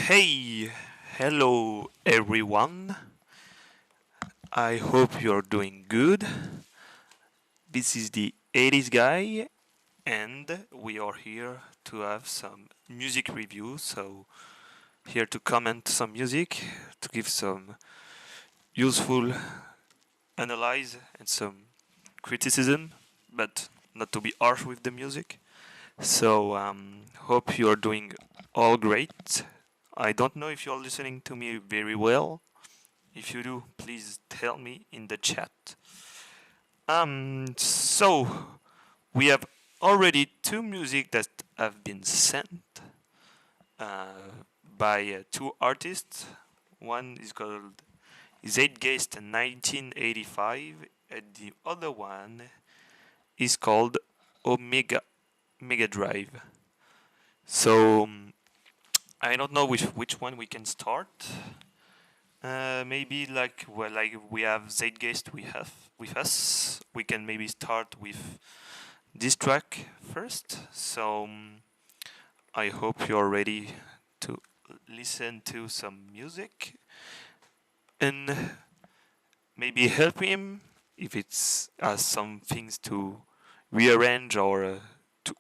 Hey, hello everyone. I hope you're doing good. This is the 80s guy, and we are here to have some music review. So, here to comment some music, to give some useful analyze and some criticism, but not to be harsh with the music. So, hope you're doing all great. I don't know if you're listening to me very well. If you do, please tell me in the chat. So we have already two music that have been sent by two artists. One is called Zeitgeist 1985, and the other one is called Omega Mega Drive. So I don't know which one we can start. Maybe like we have Zeitgeist we have with us. We can maybe start with this track first. So I hope you're ready to listen to some music and maybe help him if it's some things to rearrange or to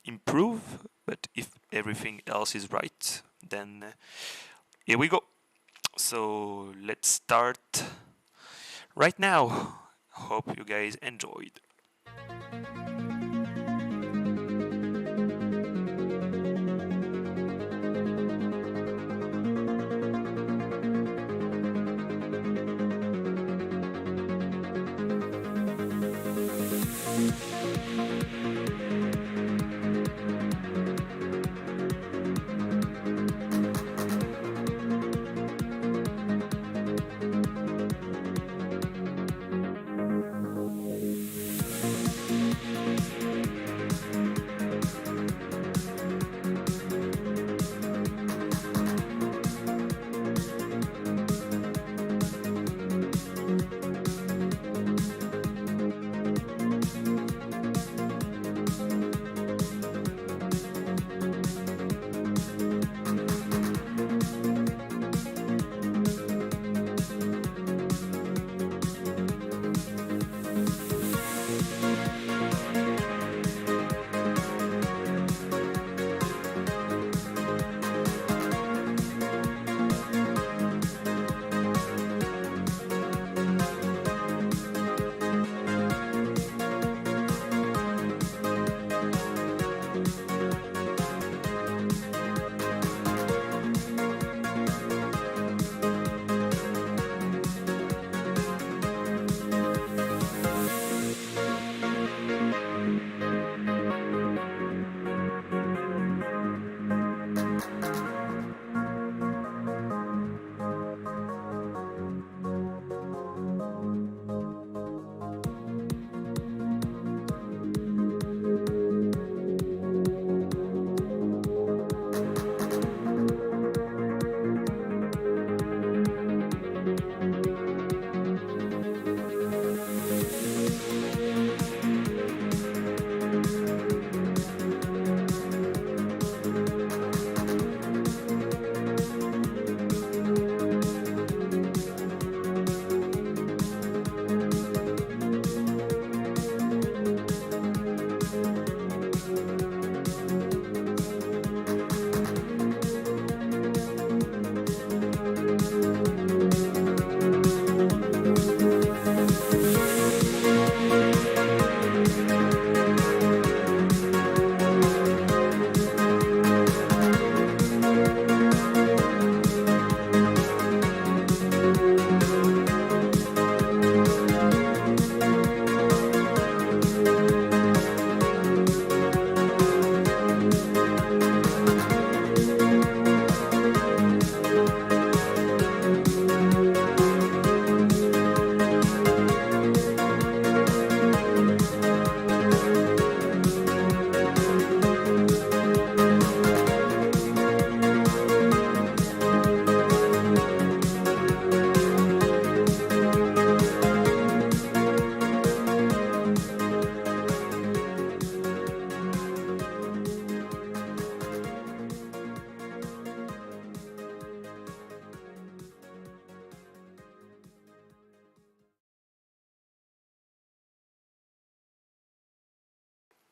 improve. But if everything else is right, then here we go. So let's start right now. Hope you guys enjoyed.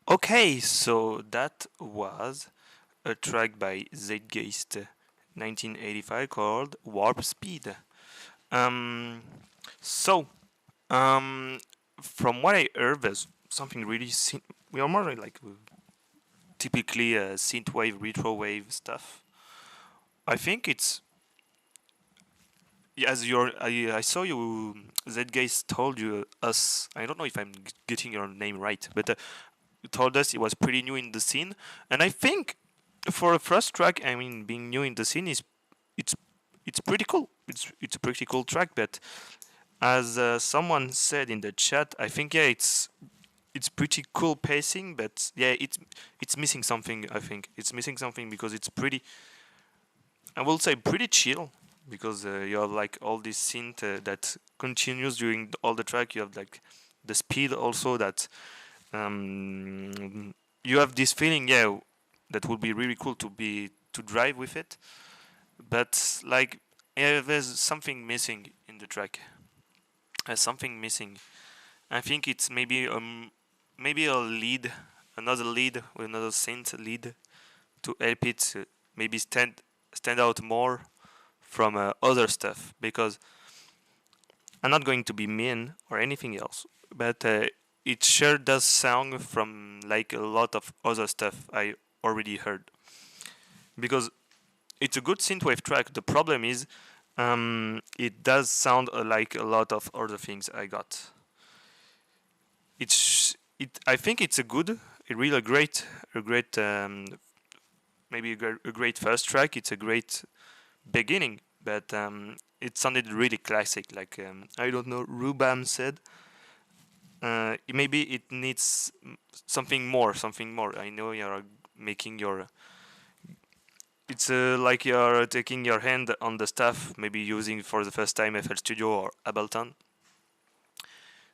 Okay, so that was a track by Zeitgeist 1985 called Warp Speed. Um, so, um, from what I heard, there's something really. We are more like typically synthwave, retrowave stuff. I think it's as I saw you. Zeitgeist told you us. I don't know if I'm getting your name right, but you told us it was pretty new in the scene, and I think for a first track, I mean, being new in the scene is it's it's pretty cool. It's a pretty cool track, but as someone said in the chat, I think yeah, it's pretty cool pacing, but yeah, it's missing something. I think it's missing something because it's pretty. I will say pretty chill because you have like all this synth that continues during all the track. You have like the speed also that you have this feeling, yeah, that would be really cool to drive with it, but like yeah, there's something missing in the track. There's something missing. I think it's maybe a lead, another lead with another synth lead to help it maybe stand out more from other stuff because I'm not going to be mean or anything else, but it sure does sound from like a lot of other stuff I already heard because it's a good synthwave track. The problem is it does sound like a lot of other things I got. I think it's a really a great maybe a great first track. It's a great beginning, but it sounded really classic. Like I don't know, Rubam said. Maybe it needs something more, something more. I know you're making your. It's like you're taking your hand on the stuff, maybe using for the first time FL Studio or Ableton.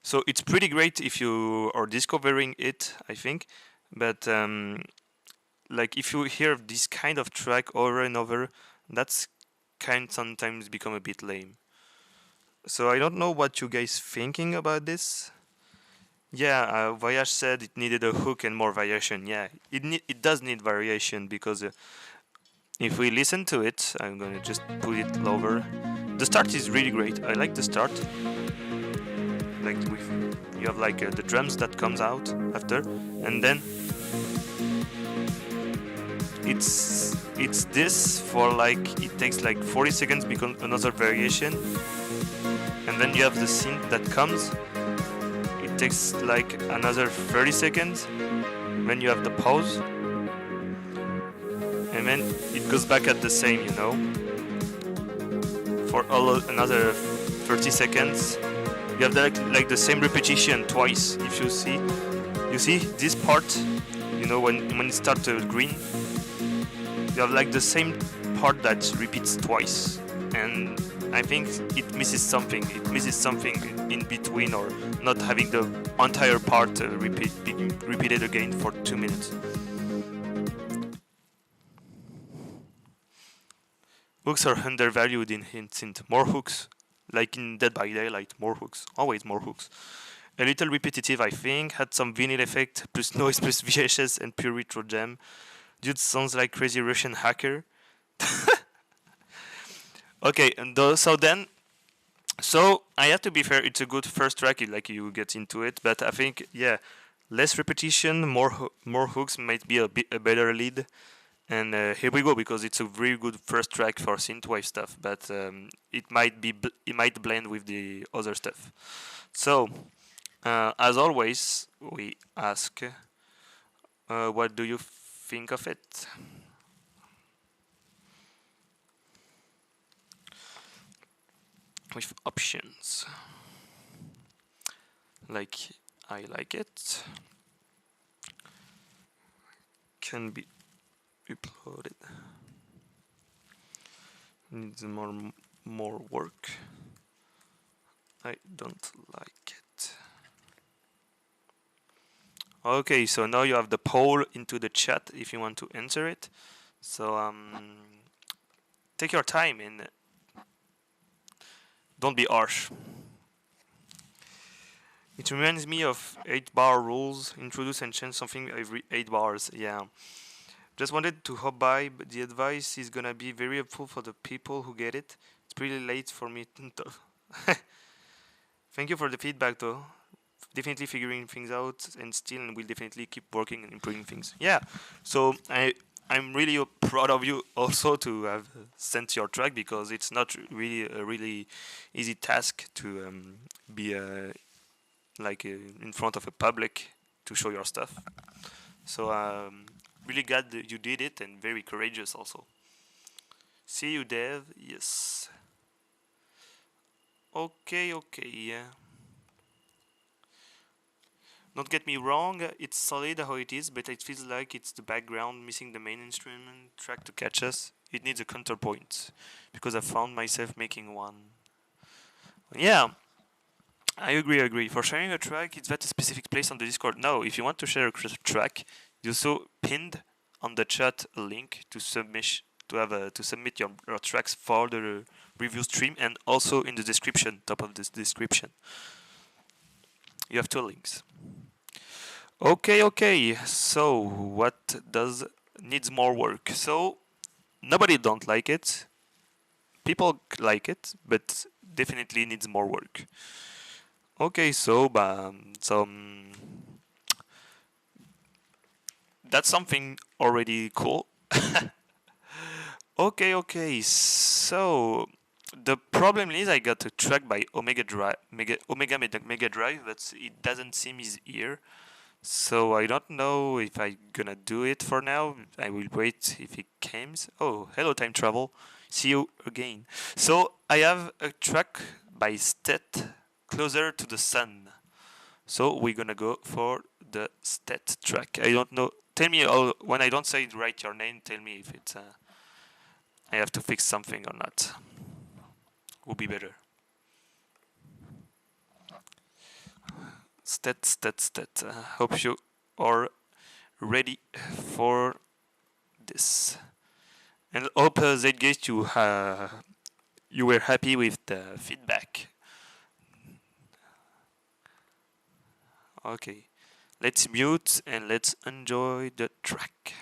So it's pretty great if you are discovering it, I think. But like if you hear this kind of track over and over, that's kind sometimes become a bit lame. So I don't know what you guys thinking about this. Yeah, Voyage said it needed a hook and more variation. Yeah, it does need variation because if we listen to it, I'm gonna just put it lower. The start is really great. I like the start. Like with you have like the drums that comes out after, and then it's this for like it takes like 40 seconds become another variation, and then you have the synth that comes. It takes like another 30 seconds. Then you have the pause, and then it goes back at the same, for another 30 seconds. You have like the same repetition twice. If you see this part, when it starts green, you have like the same part that repeats twice, and I think it misses something. It misses something in between, or not having the entire part being repeated again for 2 minutes. Hooks are undervalued in synth. More hooks, like in Dead by Daylight. More hooks, always more hooks. A little repetitive, I think. Had some vinyl effect, plus noise, plus VHS, and pure retro jam. Dude sounds like crazy Russian hacker. Okay, and so I have to be fair. It's a good first track, like you get into it, but I think yeah, less repetition, more hooks might be a better lead. And here we go because it's a very good first track for synthwave stuff, but it might blend with the other stuff. So as always, we ask, what do you think of it? With options like I like it, can be uploaded, needs more work, I don't like it. Okay, so now you have the poll into the chat if you want to answer it. So take your time and don't be harsh. It reminds me of 8-bar rules. Introduce and change something every 8 bars. Yeah. Just wanted to hop by, but the advice is gonna be very helpful for the people who get it. It's pretty late for me. Thank you for the feedback, though. Definitely figuring things out, and still, and we'll definitely keep working and improving things. Yeah. So I'm really proud of you also to have sent your track, because it's not really a really easy task to be in front of a public to show your stuff. So really glad that you did it, and very courageous also. See you, Dev. Yes. Okay. Don't get me wrong, it's solid how it is, but it feels like it's the background missing the main instrument track to catch us. It needs a counterpoint, because I found myself making one. Yeah, I agree. For sharing a track, is that a specific place on the Discord? No, if you want to share a track, you also pinned on the chat a link to submit your tracks for the review stream, and also in the description, top of this description. You have 2 links. Okay. So what needs more work? So nobody don't like it. People like it, but definitely needs more work. Okay, so that's something already cool. Okay. So the problem is I got a track by Omega Mega Drive, but it doesn't seem is here. So I don't know if I'm gonna do it for now. I will wait if it comes. Oh, hello time travel. See you again. So I have a track by Stet, Closer to the Sun. So we're gonna go for the Stet track. I don't know. Tell me when I don't say it right your name. Tell me if it's I have to fix something or not. Would be better. Stet. Hope you are ready for this. And hope Zeitgeist you were happy with the feedback. Okay, let's mute and let's enjoy the track.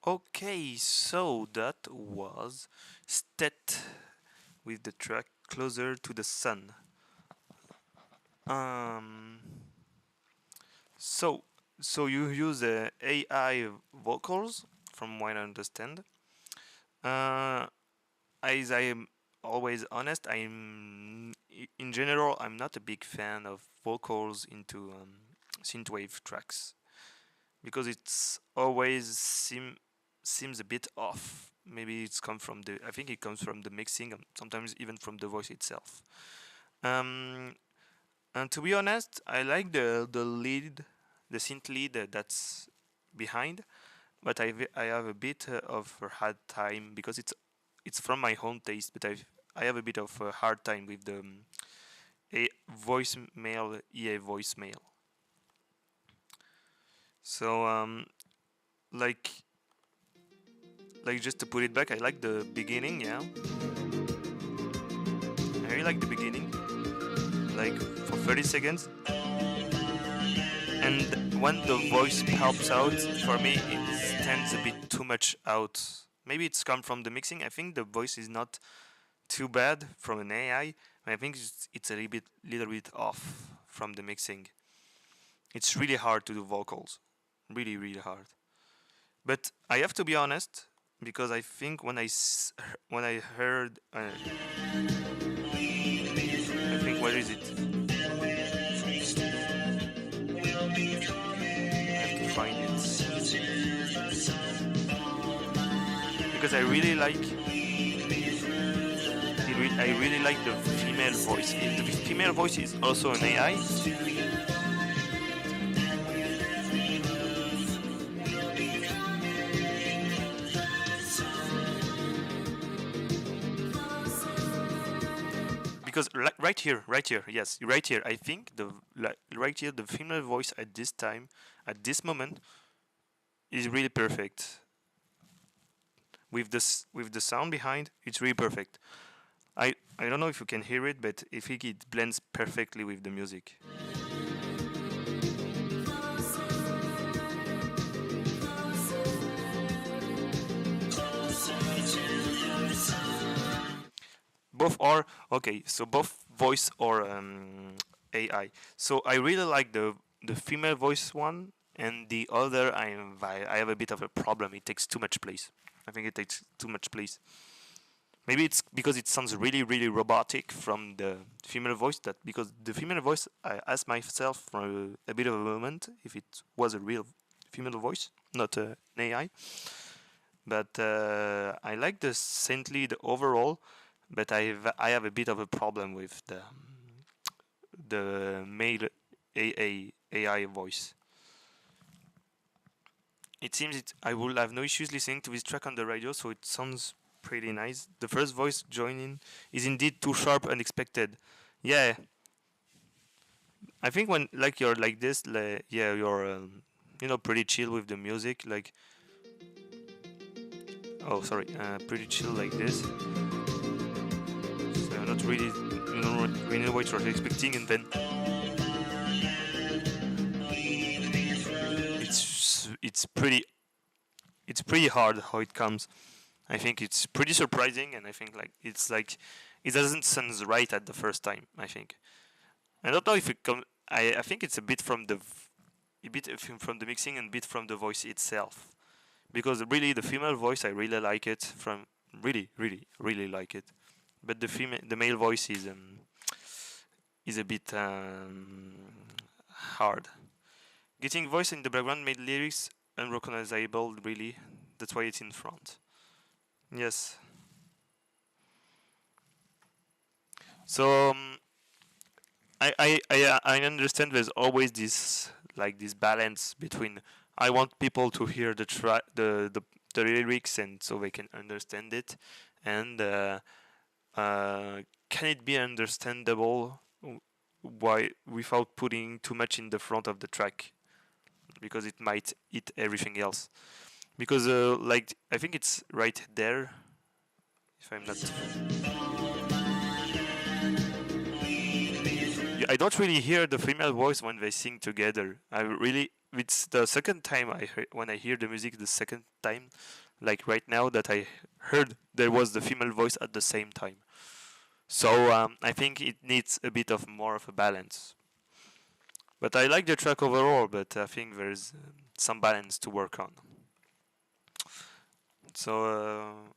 Okay, so that was Stet with the track Closer to the Sun. Um, so so you use AI vocals, from what I understand. Uh, as I am always honest, in general I'm not a big fan of vocals into synthwave tracks because it's always seems a bit off. Maybe it's come from the I think it comes from the mixing and sometimes even from the voice itself. Um, and to be honest, I like the lead, the synth lead that's behind, but I have a bit of a hard time because it's from my own taste, but I have a bit of a hard time with the a voicemail EA voicemail. So like just to put it back, I like the beginning, yeah. I really like the beginning, like for 30 seconds, and when the voice helps out, for me it stands a bit too much out. Maybe it's come from the mixing. I think the voice is not too bad from an AI. I think it's a little bit off from the mixing. It's really hard to do vocals, really hard. But I have to be honest because I think when I heard, I think what is it? I have to find it because I really like. I really like the female voice. If the female voice is also an AI, because right here, yes, right here, I think right here the female voice at this time, at this moment, is really perfect. With the sound behind, it's really perfect. I don't know if you can hear it, but I think it blends perfectly with the music. Both are okay, so both voice or AI. So I really like the female voice one, and the other I have a bit of a problem. It takes too much place. I think it takes too much place. Maybe it's because it sounds really robotic from the female voice. That because the female voice, I asked myself for a bit of a moment if it was a real female voice, not an AI. But I like the synth lead overall, but I have a bit of a problem with the male AI voice. It seems I will have no issues listening to this track on the radio, so it sounds pretty nice. The first voice joining is indeed too sharp, unexpected. Yeah, I think when like you're like this, yeah, you're pretty chill with the music. Like, oh sorry, pretty chill like this. So you're not really, really know what you're expecting, and then it's pretty hard how it comes. I think it's pretty surprising, and I think like it doesn't sound right at the first time. I think I don't know if it comes. I think it's a bit from from the mixing and a bit from the voice itself, because really the female voice I really like it from really like it, but the male voice is a bit hard. Getting voice in the background made lyrics unrecognizable. Really, that's why it's in front. Yes. So I understand there's always this balance between I want people to hear the lyrics and so they can understand it, and can it be understandable why without putting too much in the front of the track, because it might eat everything else. Because like I think it's right there, if I'm not. I don't really hear the female voice when they sing together. It's the second time when I hear the music the second time, like right now, that I heard there was the female voice at the same time. So I think it needs a bit of more of a balance. But I like the track overall, but I think there's some balance to work on. So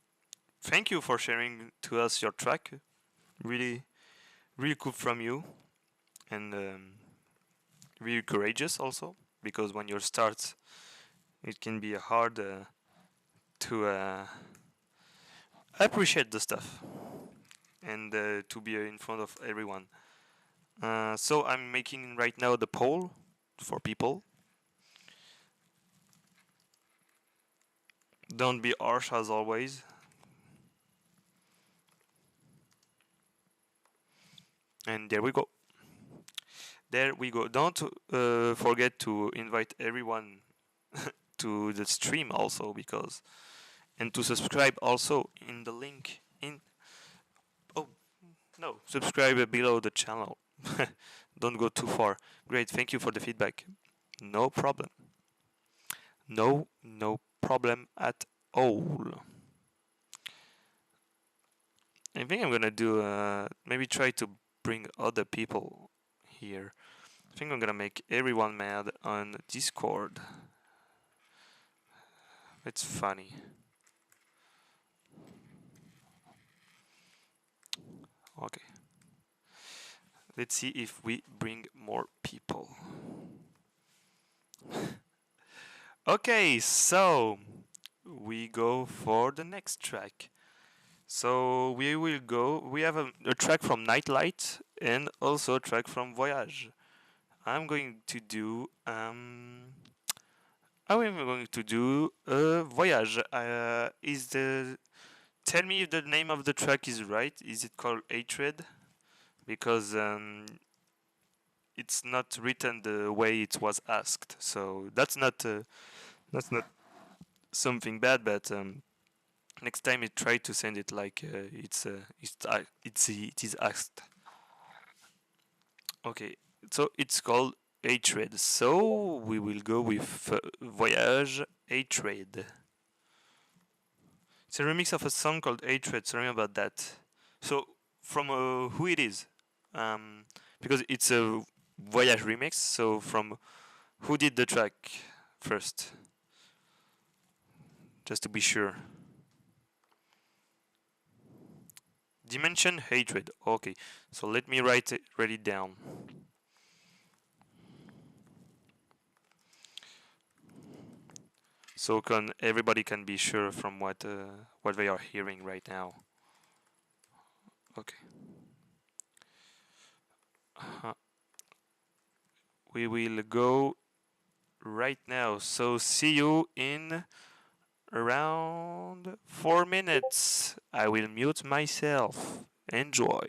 thank you for sharing to us your track. Really, really cool from you, and really courageous also, because when you start, it can be hard to appreciate the stuff and to be in front of everyone. So I'm making right now the poll for people. Don't be harsh as always. And there we go. There we go. Don't forget to invite everyone to the stream also, and to subscribe also in the link in. Oh no, subscribe below the channel. Don't go too far. Great, thank you for the feedback. No problem. No problem at all. I think I'm gonna do maybe try to bring other people here. I think I'm gonna make everyone mad on Discord. It's funny. Okay. Let's see if we bring more people. Okay, so we go for the next track. So we have a track from Nightlight and also a track from Voyage. I'm going to do Voyage. Tell me if the name of the track is right. Is it called Hatred? Because it's not written the way it was asked. So that's not something bad, but next time I try to send it like it is asked. Okay, so it's called Hatred. So we will go with Voyage Hatred. It's a remix of a song called Hatred. Sorry about that. So from who it is, because it's a Voyage remix. So from who did the track first, just to be sure. Dimension Hatred. Okay, so let me write it down. So everybody can be sure from what they are hearing right now. Okay. We will go right now. So see you in around 4 minutes. I will mute myself. Enjoy.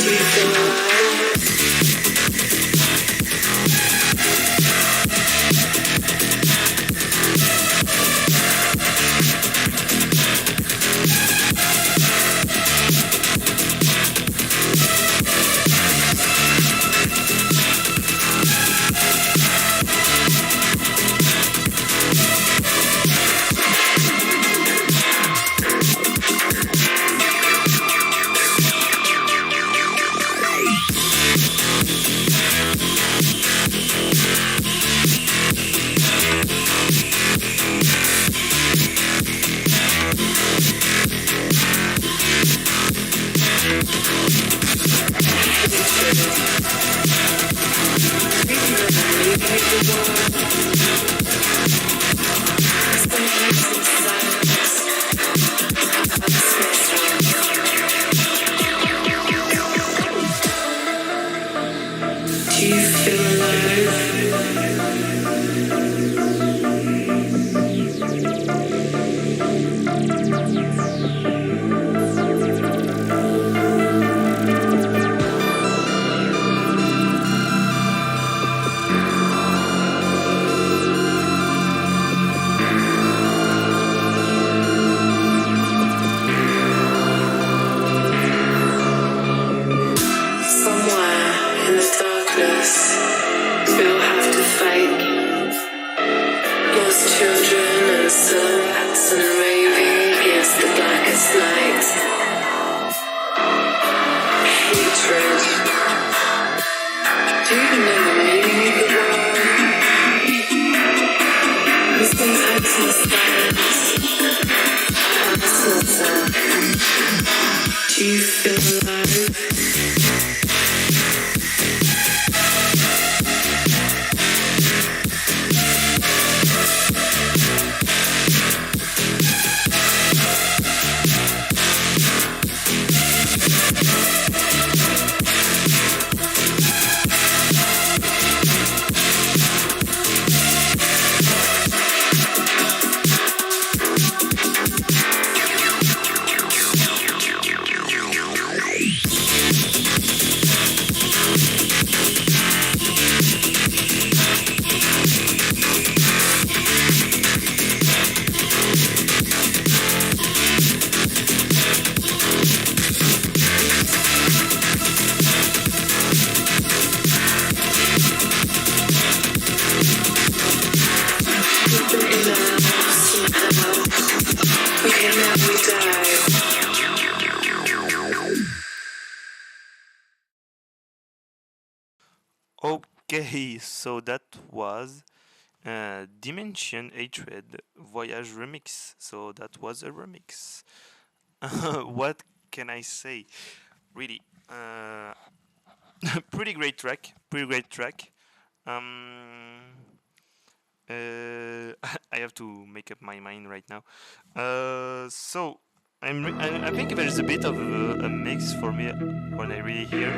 Do you feel alive? Okay, so that was Dimension Hatred Voyage remix. So that was a remix. What can I say? Really, pretty great track. Pretty great track. I have to make up my mind right now. So I think there's a bit of a mix for me when I really hear.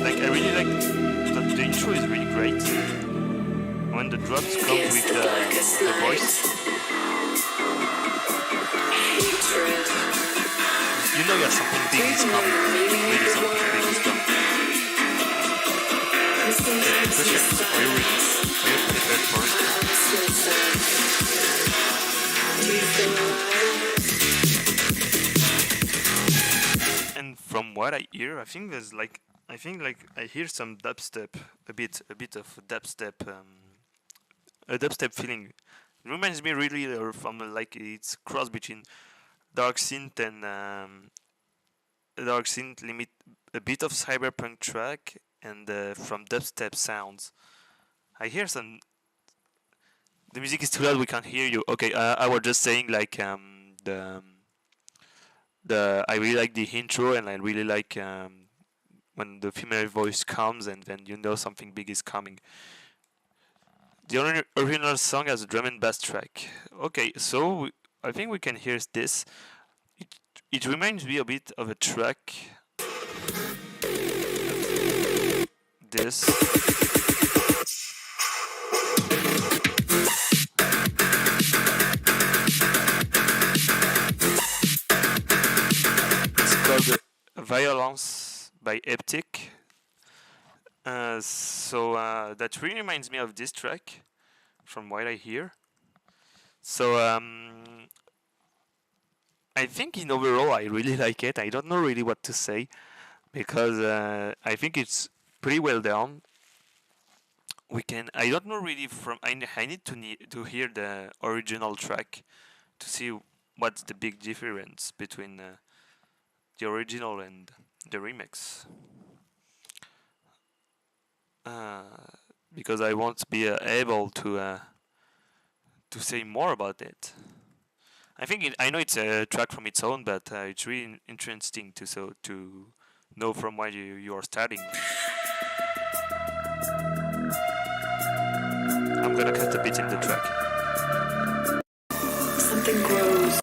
Like I really like that the intro is really great. When the drums come with the voice, you know that something big is coming. Maybe something big is coming. Question: Are you ready? Are you prepared for it? And from what I hear, I think I hear some dubstep, a bit of dubstep, a dubstep feeling. It reminds me really from like it's cross between Darksynth and Darksynth limit a bit of Cyberpunk track and from dubstep sounds. I hear some. The music is too loud. We can't hear you. Okay, I was just saying like the I really like the intro and I really like when the female voice comes and then you know something big is coming. The original song has a drum and bass track. Okay, so I think we can hear this. It reminds me a bit of a track. This. It's called Violence by Eptic. So that really reminds me of this track, from what I hear. So I think in overall I really like it. I don't know really what to say because I think it's pretty well done. I don't know really from. I need to hear the original track to see what's the big difference between the original and the remix. Because I won't be able to say more about it. I know it's a track from its own, but it's really interesting to know from where you are starting. fits in the track. Something grows.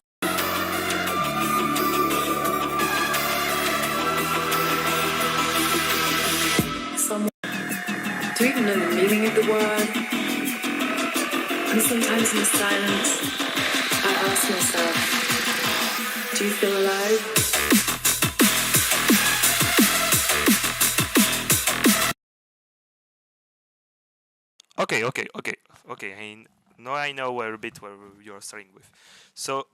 Do you even know the meaning of the word? And sometimes in the silence, I ask myself, do you feel alive? Okay. I know a bit where you're starting with. So,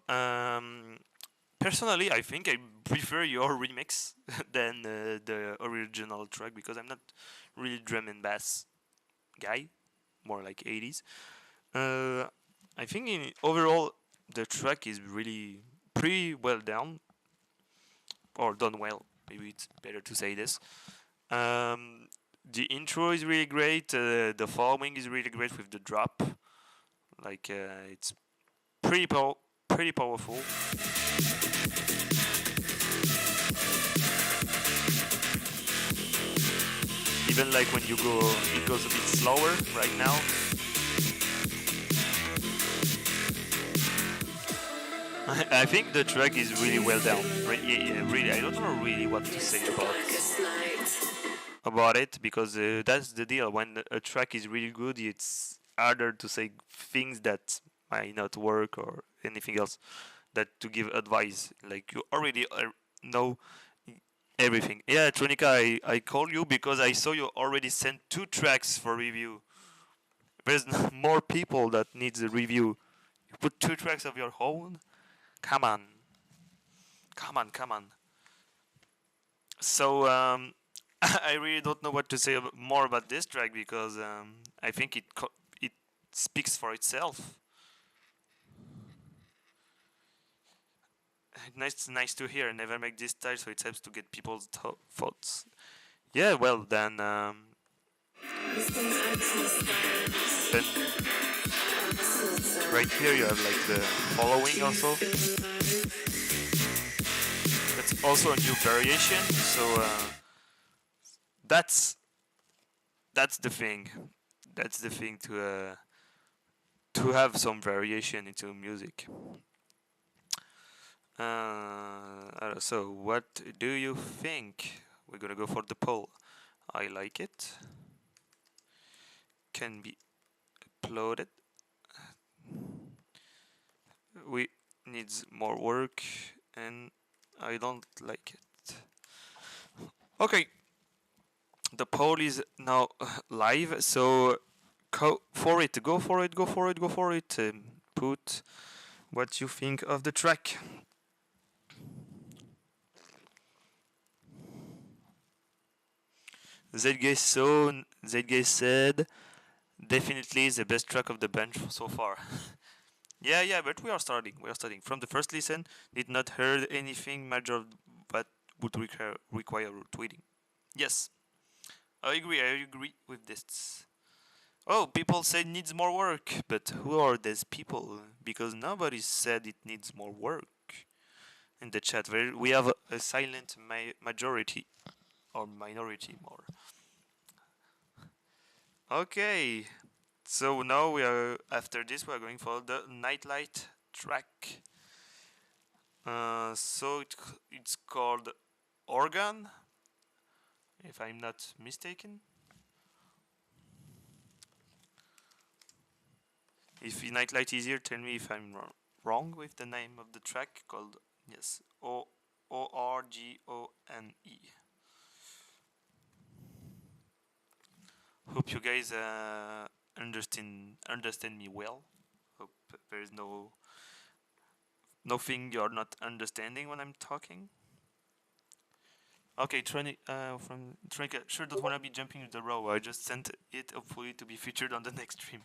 personally, I think I prefer your remix than the original track because I'm not really drum and bass guy, more like 80s. I think overall the track is really pretty well done or done well. Maybe it's better to say this. The intro is really great. The following is really great with the drop. Like it's pretty powerful. Even like when you go, it goes a bit slower right now. I think the track is really well done. Really, I don't know really what to say about it because that's the deal. When a track is really good, it's harder to say things that might not work or anything else. That to give advice, like you already know everything. Yeah, Tronika, I called you because I saw you already sent 2 tracks for review. There's more people that needs a review. You put 2 tracks of your own. Come on. So I really don't know what to say more about this track because I think it speaks for itself. Nice to hear. Never make this style, so it helps to get people's thoughts. Yeah, well then. Then right here you have like the following also. That's also a new variation. So that's the thing. That's the thing to have some variation into music. So what do you think? We're gonna go for the poll. I like it. Can be uploaded. We needs more work and I don't like it. Okay. The poll is now live, so go for it. Put what you think of the track. Zeitgeist said, definitely the best track of the bunch so far. yeah, but we are starting. From the first listen, did not heard anything major that would require tweeting. Yes, I agree with this. Oh, people say needs more work, but who are these people? Because nobody said it needs more work. In the chat, we have a silent majority or minority more. Okay, so now after this we are going for the Nightlight track. So it's called Organ, if I'm not mistaken. If Nightlight is here, tell me if I'm wrong with the name of the track called Orgone. Hope you guys understand me well. Hope there is nothing you're not understanding when I'm talking. Okay, from Tronika, sure don't wanna be jumping in the row. I just sent it hopefully to be featured on the next stream.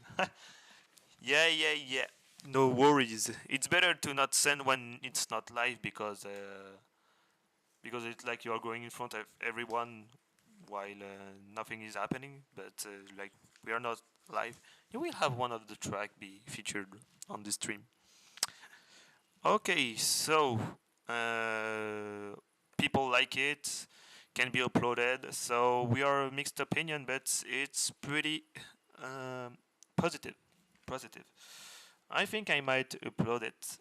Yeah. No worries. It's better to not send when it's not live because it's like you're going in front of everyone while nothing is happening. But like we are not live, you will have one of the track be featured on the stream. Okay, so people like it, can be uploaded. So we are a mixed opinion, but it's pretty positive. positive. I think I might upload it.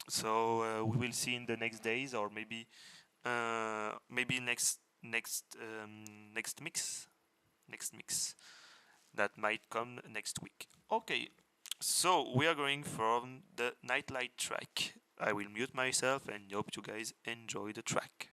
So we will see in the next days, or maybe next mix that might come next week. Okay, so we are going from the Nightlight track. I will mute myself and hope you guys enjoy the track.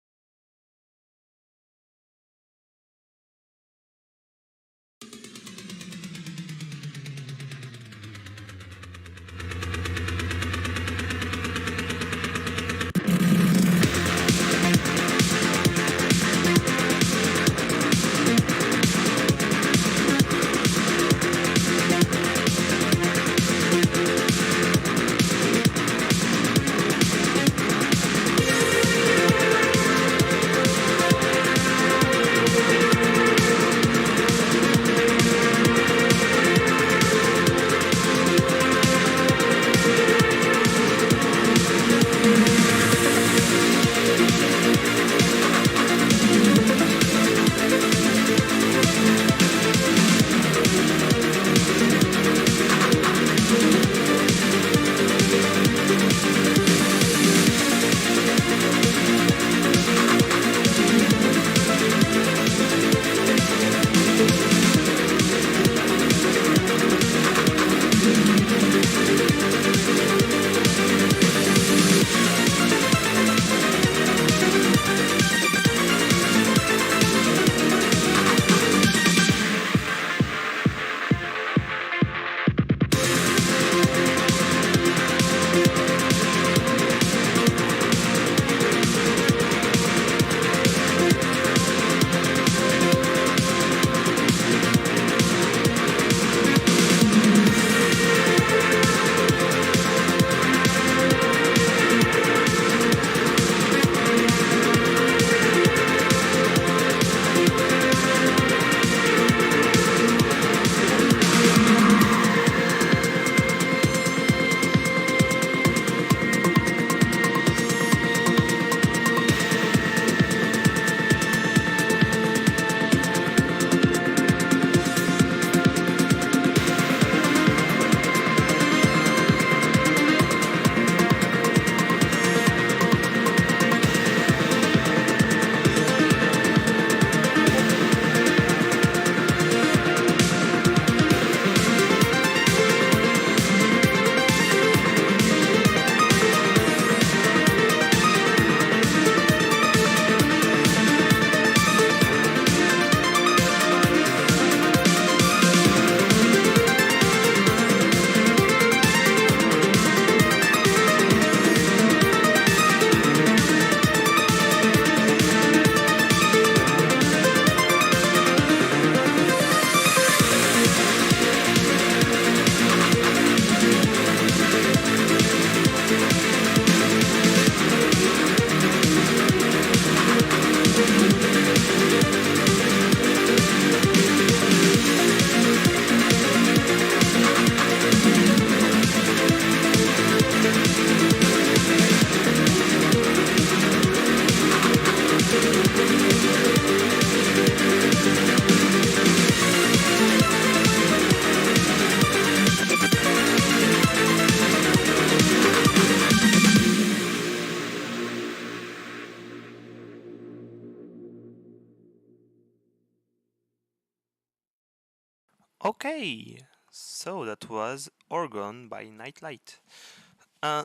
Okay, so that was Orgon by Nightlight.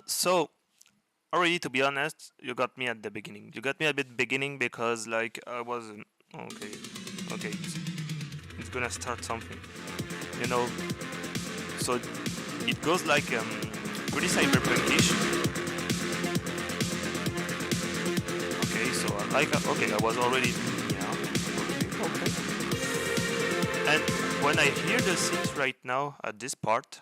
So already, to be honest, you got me at the beginning. You got me at the beginning because like I wasn't okay. Okay, it's gonna start something, you know. So it goes like pretty cyberpunkish. Okay, so I like okay, I was already yeah. Okay. And when I hear the synth right now at this part,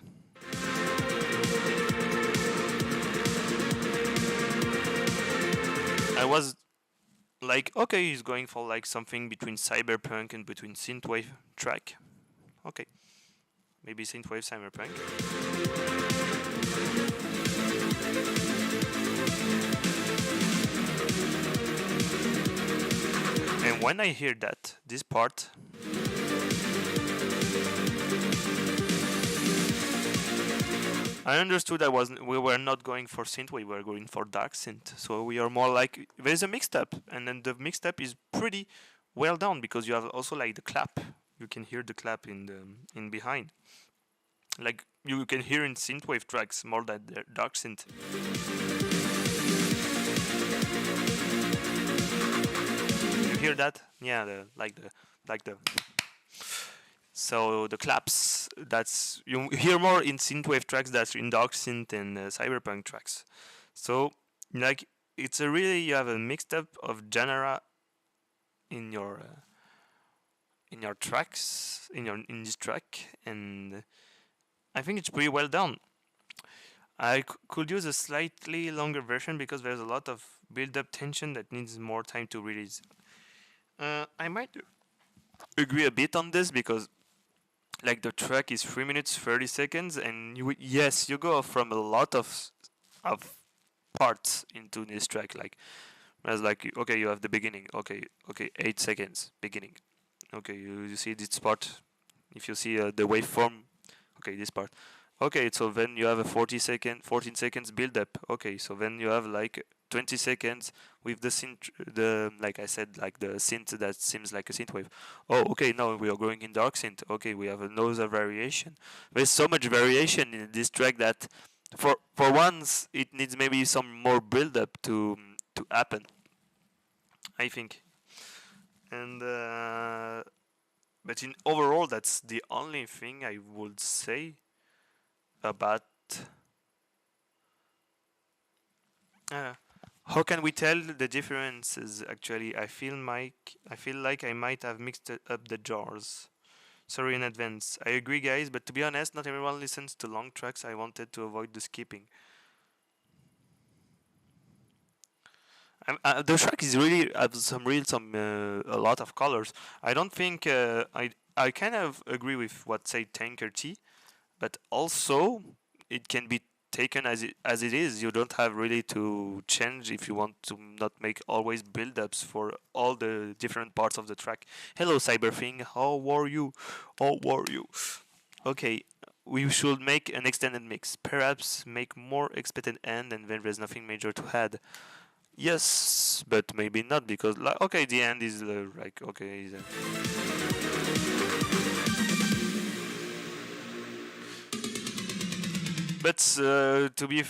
I was like, okay, he's going for like something between Cyberpunk and between Synthwave track. Okay, maybe Synthwave Cyberpunk. And when I hear that, this part, I understood we were not going for synthwave, we were going for Darksynth. So we are more like there's a mixed-up, and then the mixed-up is pretty well done because you have also like the clap. You can hear the clap in behind. Like you can hear in synthwave tracks more than the Darksynth. You hear that? Yeah, like the. So the claps, that's you hear more in synthwave tracks than in Darksynth and Cyberpunk tracks. So like it's a really you have a mixed up of genre in your tracks in this track, and I think it's pretty well done. I could use a slightly longer version because there's a lot of build-up tension that needs more time to release. I might agree a bit on this because like the track is 3 minutes 30 seconds and you go from a lot of parts into this track. Like there's like okay, you have the beginning, okay 8 seconds beginning, okay, you see this part, if you see the waveform, okay, this part, okay, so then you have a 14 seconds build up, okay, so then you have like 20 seconds with the synth, the like I said, like the synth that seems like a synthwave. Oh, okay, now we are going in Darksynth. Okay, we have another variation. There's so much variation in this track that for once it needs maybe some more build up to happen, I think. And but in overall, that's the only thing I would say about. How can we tell the differences? Actually, I feel like I might have mixed up the genres. Sorry in advance. I agree, guys, but to be honest, not everyone listens to long tracks. I wanted to avoid the skipping. The track is really have some a lot of colors. I don't think I kind of agree with what say Tanker T, but also it can be taken as it is. You don't have really to change if you want to not make always build-ups for all the different parts of the track. Hello Cyberthing, how are you? How are you? Okay, we should make an extended mix. Perhaps make more expected end and then there's nothing major to add. Yes, but maybe not because like okay, the end is like okay. But to be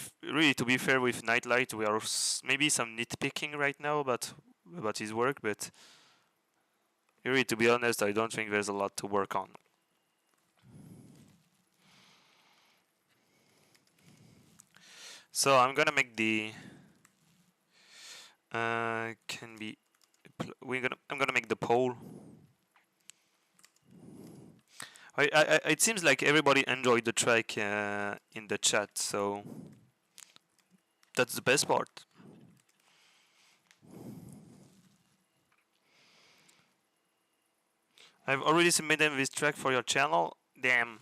fair with Nightlight, we are maybe some nitpicking right now about his work, but really to be honest, I don't think there's a lot to work on. So I'm gonna make the I'm gonna make the poll. It seems like everybody enjoyed the track in the chat, so that's the best part. I've already submitted this track for your channel. Damn.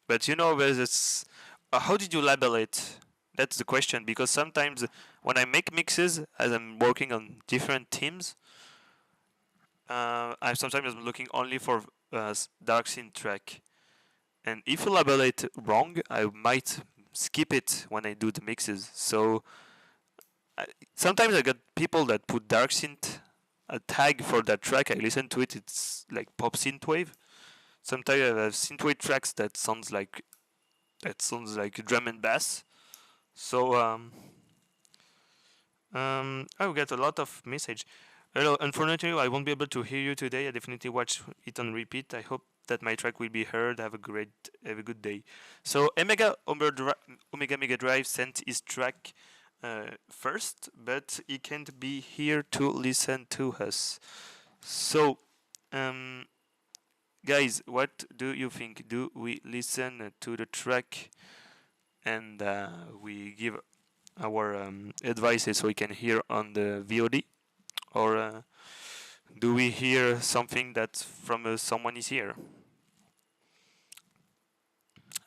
But you know, there's this. How did you label it? That's the question, because sometimes when I make mixes, as I'm working on different teams, I'm sometimes looking only for Darksynth track. And if you label it wrong, I might skip it when I do the mixes. So sometimes I get people that put Darksynth a tag for that track. I listen to it. It's like pop synthwave. Sometimes I have synthwave tracks that sounds like drum and bass. So I get a lot of message. Hello, unfortunately I won't be able to hear you today. I definitely watch it on repeat. I hope that my track will be heard. Have a good day. So Omega Mega Drive sent his track first, but he can't be here to listen to us. So guys, what do you think? Do we listen to the track and we give our advices so we can hear on the VOD, or do we hear something that from someone is here?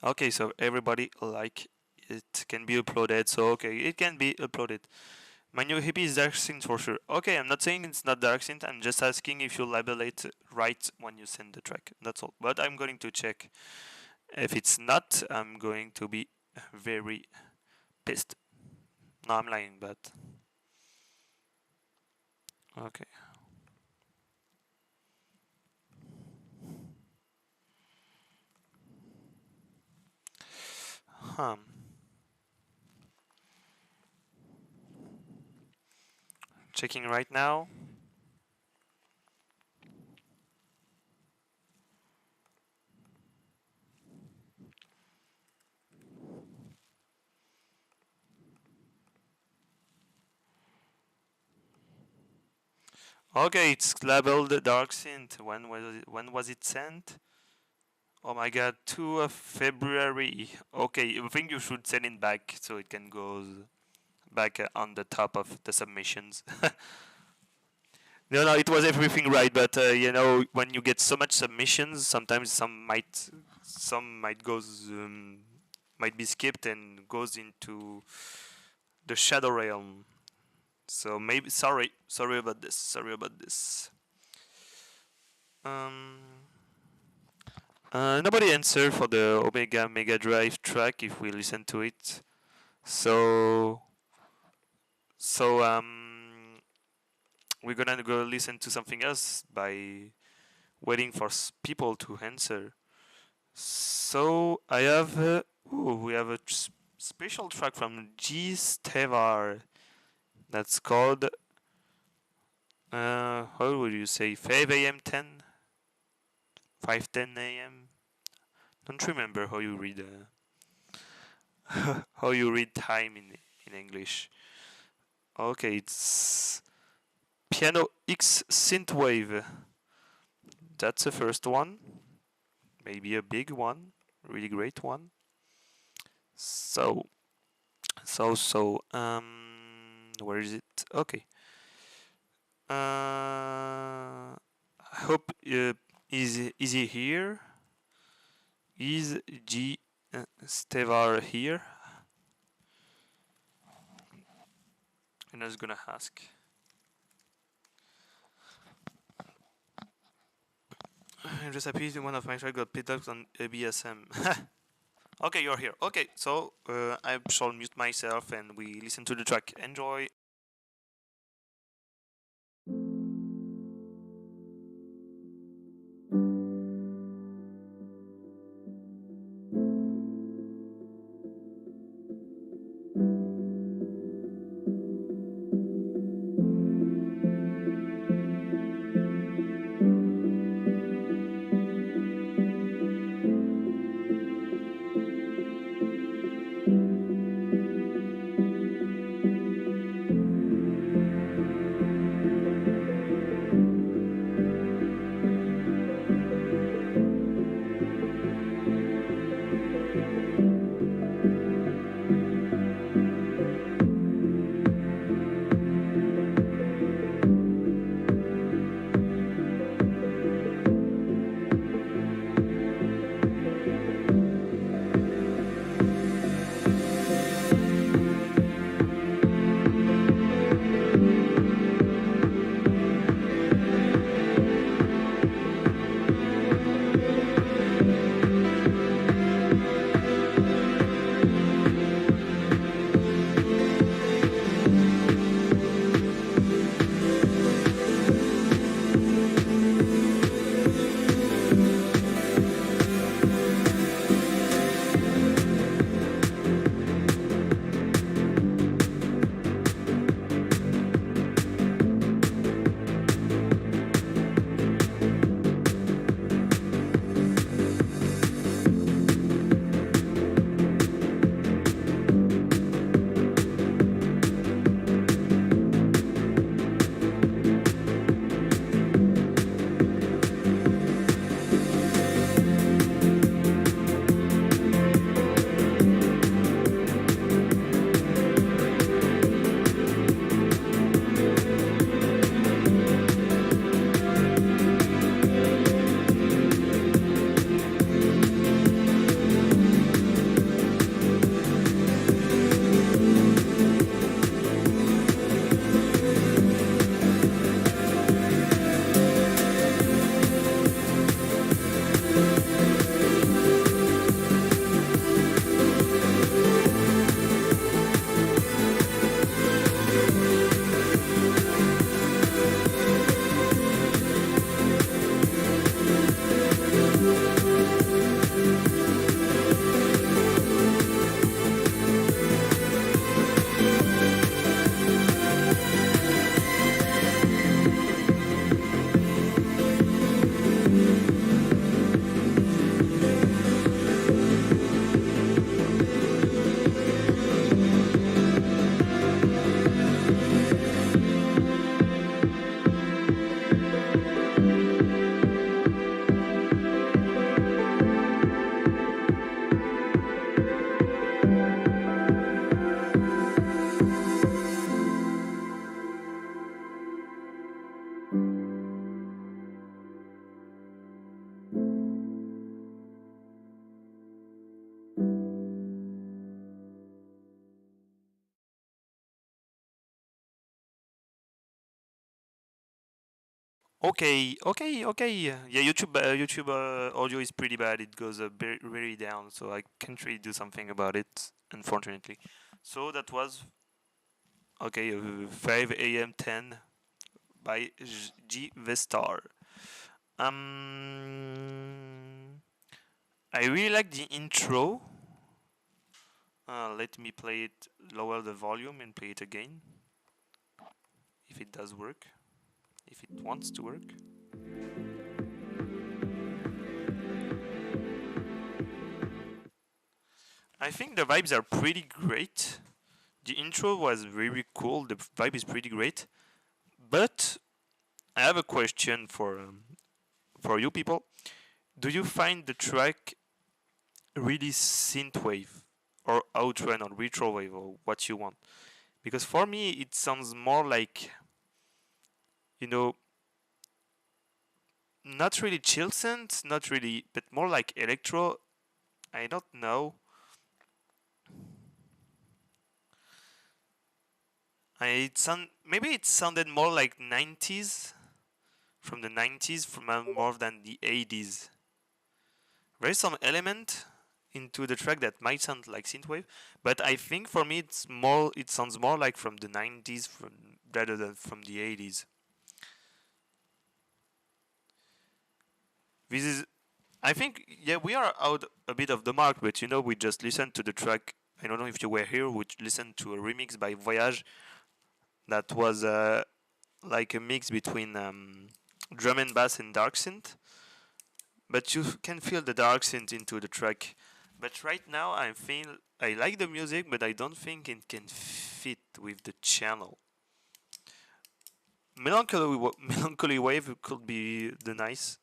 Okay, so everybody like it can be uploaded. So okay, it can be uploaded. My new hippie is Darksynth for sure. Okay, I'm not saying it's not Darksynth. I'm just asking if you label it right when you send the track. That's all. But I'm going to check. If it's not, I'm going to be very pissed. No, I'm lying, but okay. Huh. Checking right now. Okay, it's labeled Darksynth. When was it sent? Oh my god, 2 of February. Okay, I think you should send it back so it can go back on the top of the submissions. No, it was everything right, but when you get so much submissions, sometimes some might goes might be skipped and goes into the shadow realm. So maybe sorry about this. Um, Nobody answered for the Omega Mega Drive track if we listen to it. So we're gonna go listen to something else by waiting for people to answer. So I have we have a special track from Stevar that's called how would you say 5 a.m. 5:10 a.m. Don't remember how you read how you read time in English. Okay, it's Piano X Synthwave. That's the first one. Maybe a big one, really great one. Where is it? Okay. I hope is he here? Is G Stevar here? And I was gonna ask. I'm just happy one of my tracks got picked up on ABSM. Okay, you're here. Okay, so I shall mute myself and we listen to the track. Enjoy. Okay. Yeah, YouTube audio is pretty bad. It goes very down, so I can't really do something about it, unfortunately. So that was okay. 5 a.m. 10 by G Vestar. I really like the intro. Let me play it. Lower the volume and play it again. If it does work. If it wants to work. I think the vibes are pretty great. The intro was very cool. The vibe is pretty great. But I have a question for you people. Do you find the track really synthwave or outrun or retrowave or what you want? Because for me it sounds more like, you know, not really chill synth, not really, but more like electro. I don't know. Maybe it sounded more like 90s, from the 90s, more than the 80s. There is some element into the track that might sound like synthwave, but I think for me it sounds more like from the 90s rather than from the 80s. This is, I think, yeah, we are out a bit of the mark, but we just listened to the track. I don't know if you were here, we listened to a remix by Voyage that was like a mix between drum and bass and Darksynth. But you can feel the Darksynth into the track. But right now I like the music, but I don't think it can fit with the channel. Melancholy Wave could be the nice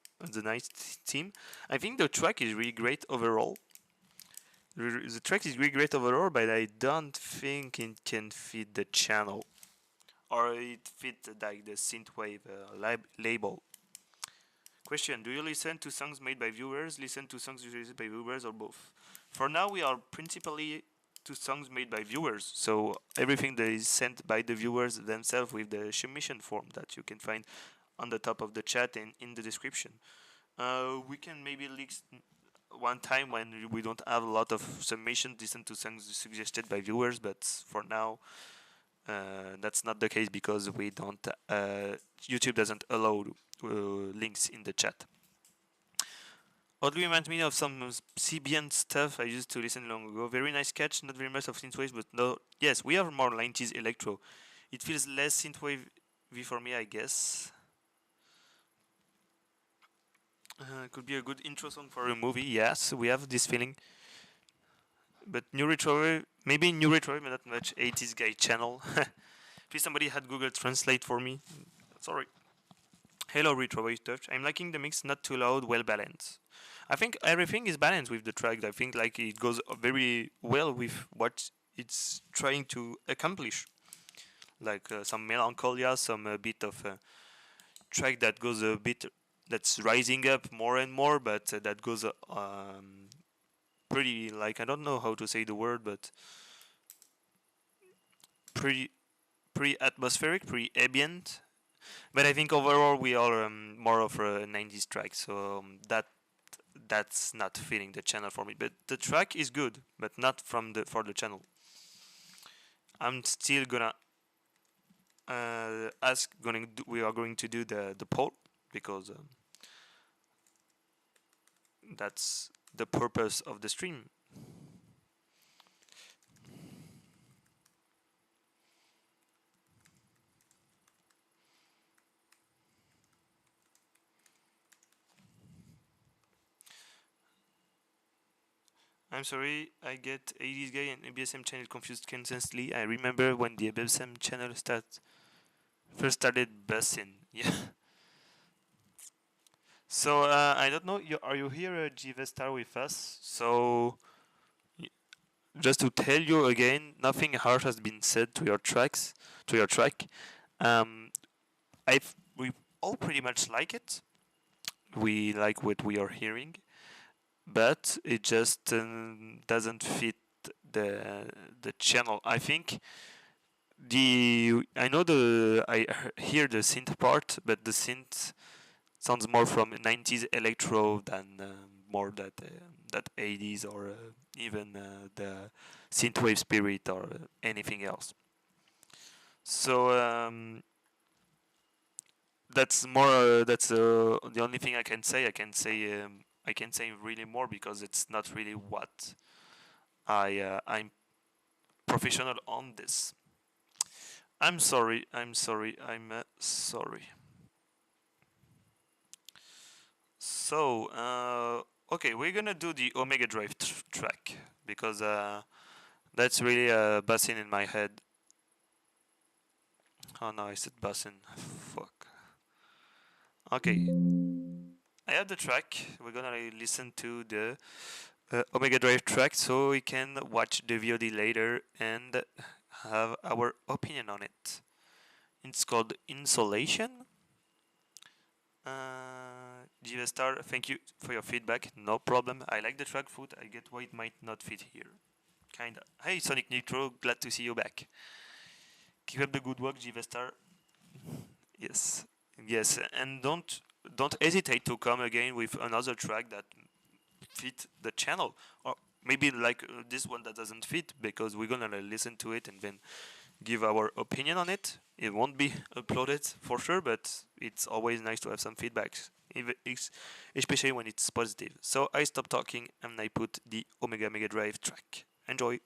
theme. I think the track is really great overall. The track is really great overall, but I don't think it can fit the channel, or it fit like the synthwave label. Question: do you listen to songs made by viewers, listen to songs released by viewers, or both? For now, we are principally to songs made by viewers, so everything that is sent by the viewers themselves with the submission form that you can find on the top of the chat and in the description. We can maybe list one time when we don't have a lot of submissions, listen to songs suggested by viewers, but for now, that's not the case because we don't. YouTube doesn't allow links in the chat. Oddly reminds me of some CBN stuff I used to listen long ago. Very nice catch, not very much of synthwave, but no. Yes, we have more 90s electro. It feels less synthwave for me, I guess. Could be a good intro song for a movie. Yes, we have this feeling. But new Retrowave, maybe new Retrowave, but not much 80s guy channel. Please somebody had Google Translate for me. Sorry. Hello Retrowave Touch. I'm liking the mix, not too loud, well balanced. I think everything is balanced with the track. I think like it goes very well with what it's trying to accomplish. Like some melancholia, some bit of track that goes a bit, that's rising up more and more, but that goes pretty, like, I don't know how to say the word, but pretty atmospheric, pretty ambient. But I think overall we are more of a 90s track, so that's not fitting the channel for me. But the track is good, but not for the channel. I'm still gonna we are going to do the poll because that's the purpose of the stream. I'm sorry, I get 80s guy and ABSM channel confused constantly. I remember when the ABSM channel first started buzzing. Yeah. So I don't know. Are you here, G-Vestar, with us? So just to tell you again, nothing harsh has been said to your tracks, to your track. We all pretty much like it. We like what we are hearing, but it just doesn't fit the channel. I think I know the hear the synth part, but the synth sounds more from 90s electro than more that 80s or even the synthwave spirit or anything else. So that's more. That's the only thing I can say. I can say really more because it's not really what I'm professional on this. I'm sorry. I'm sorry. I'm sorry. So okay, we're gonna do the Omega Drive track because that's really buzzing in my head. Oh no, I said buzzing. Fuck. Okay, I have the track. We're gonna listen to the Omega Drive track so we can watch the VOD later and have our opinion on it. It's called Insolation. Star, thank you for your feedback. No problem. I like the track foot. I get why it might not fit here. Kinda. Hey, Sonic Nitro, glad to see you back. Keep up the good work, Star. Yes, yes, and don't hesitate to come again with another track that fit the channel, or maybe like this one that doesn't fit because we're gonna listen to it and then give our opinion on it. It won't be uploaded for sure, but it's always nice to have some feedbacks, especially when it's positive. So I stop talking and I put the Omega Mega Drive track. Enjoy.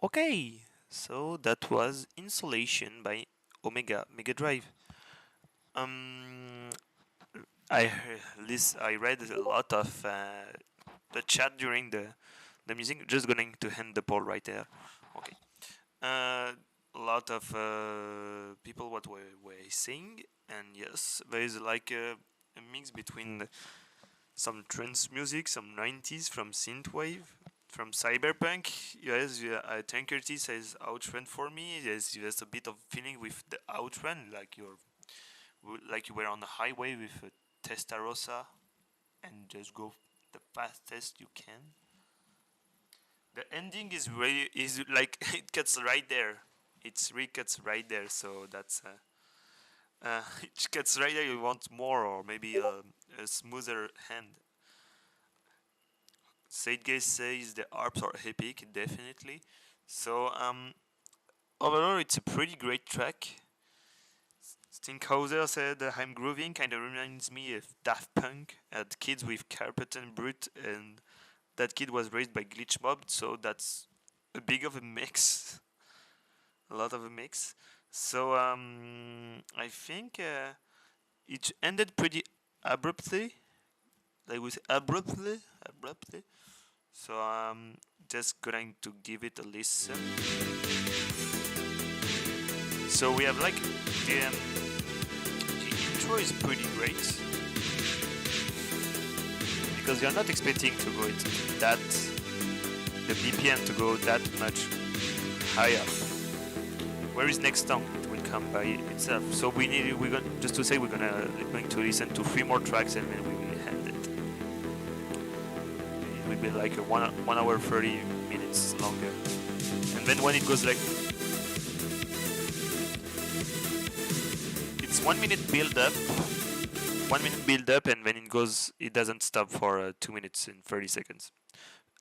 Okay, so that was Insulation by Omega Mega Drive. Um, I read a lot of the chat during the music. Just going to hand the poll right there. Okay. A lot of people what were saying, and yes, there is like a mix between some trance music, some 90s from Synthwave, from Cyberpunk. Yes, yeah, Tankerty says Outrun for me. Yes, there's a bit of feeling with the Outrun, like you were on the highway with a Testarossa and just go the fastest you can. The ending is really is like it cuts right there. It's really cuts right there. So that's it cuts right there. You want more or maybe a smoother hand. Zeitgeist says the harps are epic, definitely. So overall, it's a pretty great track. Stinkhauser said I'm grooving, kind of reminds me of Daft Punk. Had kids with Carpet and Brute, and that kid was raised by Glitch Mob, so that's a big of a mix, a lot of a mix. So I think it ended pretty abruptly, like with abruptly. So I'm just going to give it a listen. So we have like the intro is pretty great because you're not expecting to go it that the BPM to go that much higher. Whereas next song it will come by itself. So we're going just to say we're going to listen to 3 more tracks and then we will end it. It will be like a 1 hour 30 minutes longer. And then when it goes like it's 1 minute build up, 1 minute build up, and then it doesn't stop for 2 minutes and 30 seconds.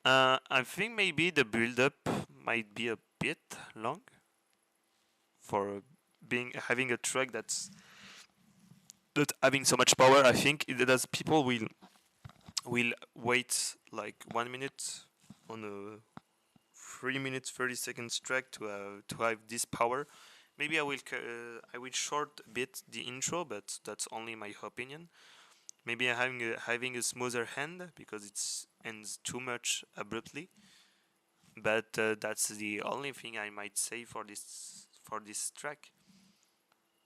I think maybe the build up might be a bit long for having a track that's not having so much power. I think that people will wait like 1 minute on a 3 minutes 30 seconds track to have this power. Maybe I will short a bit the intro, but that's only my opinion. Maybe I'm having a smoother hand because it ends too much abruptly. But that's the only thing I might say for this track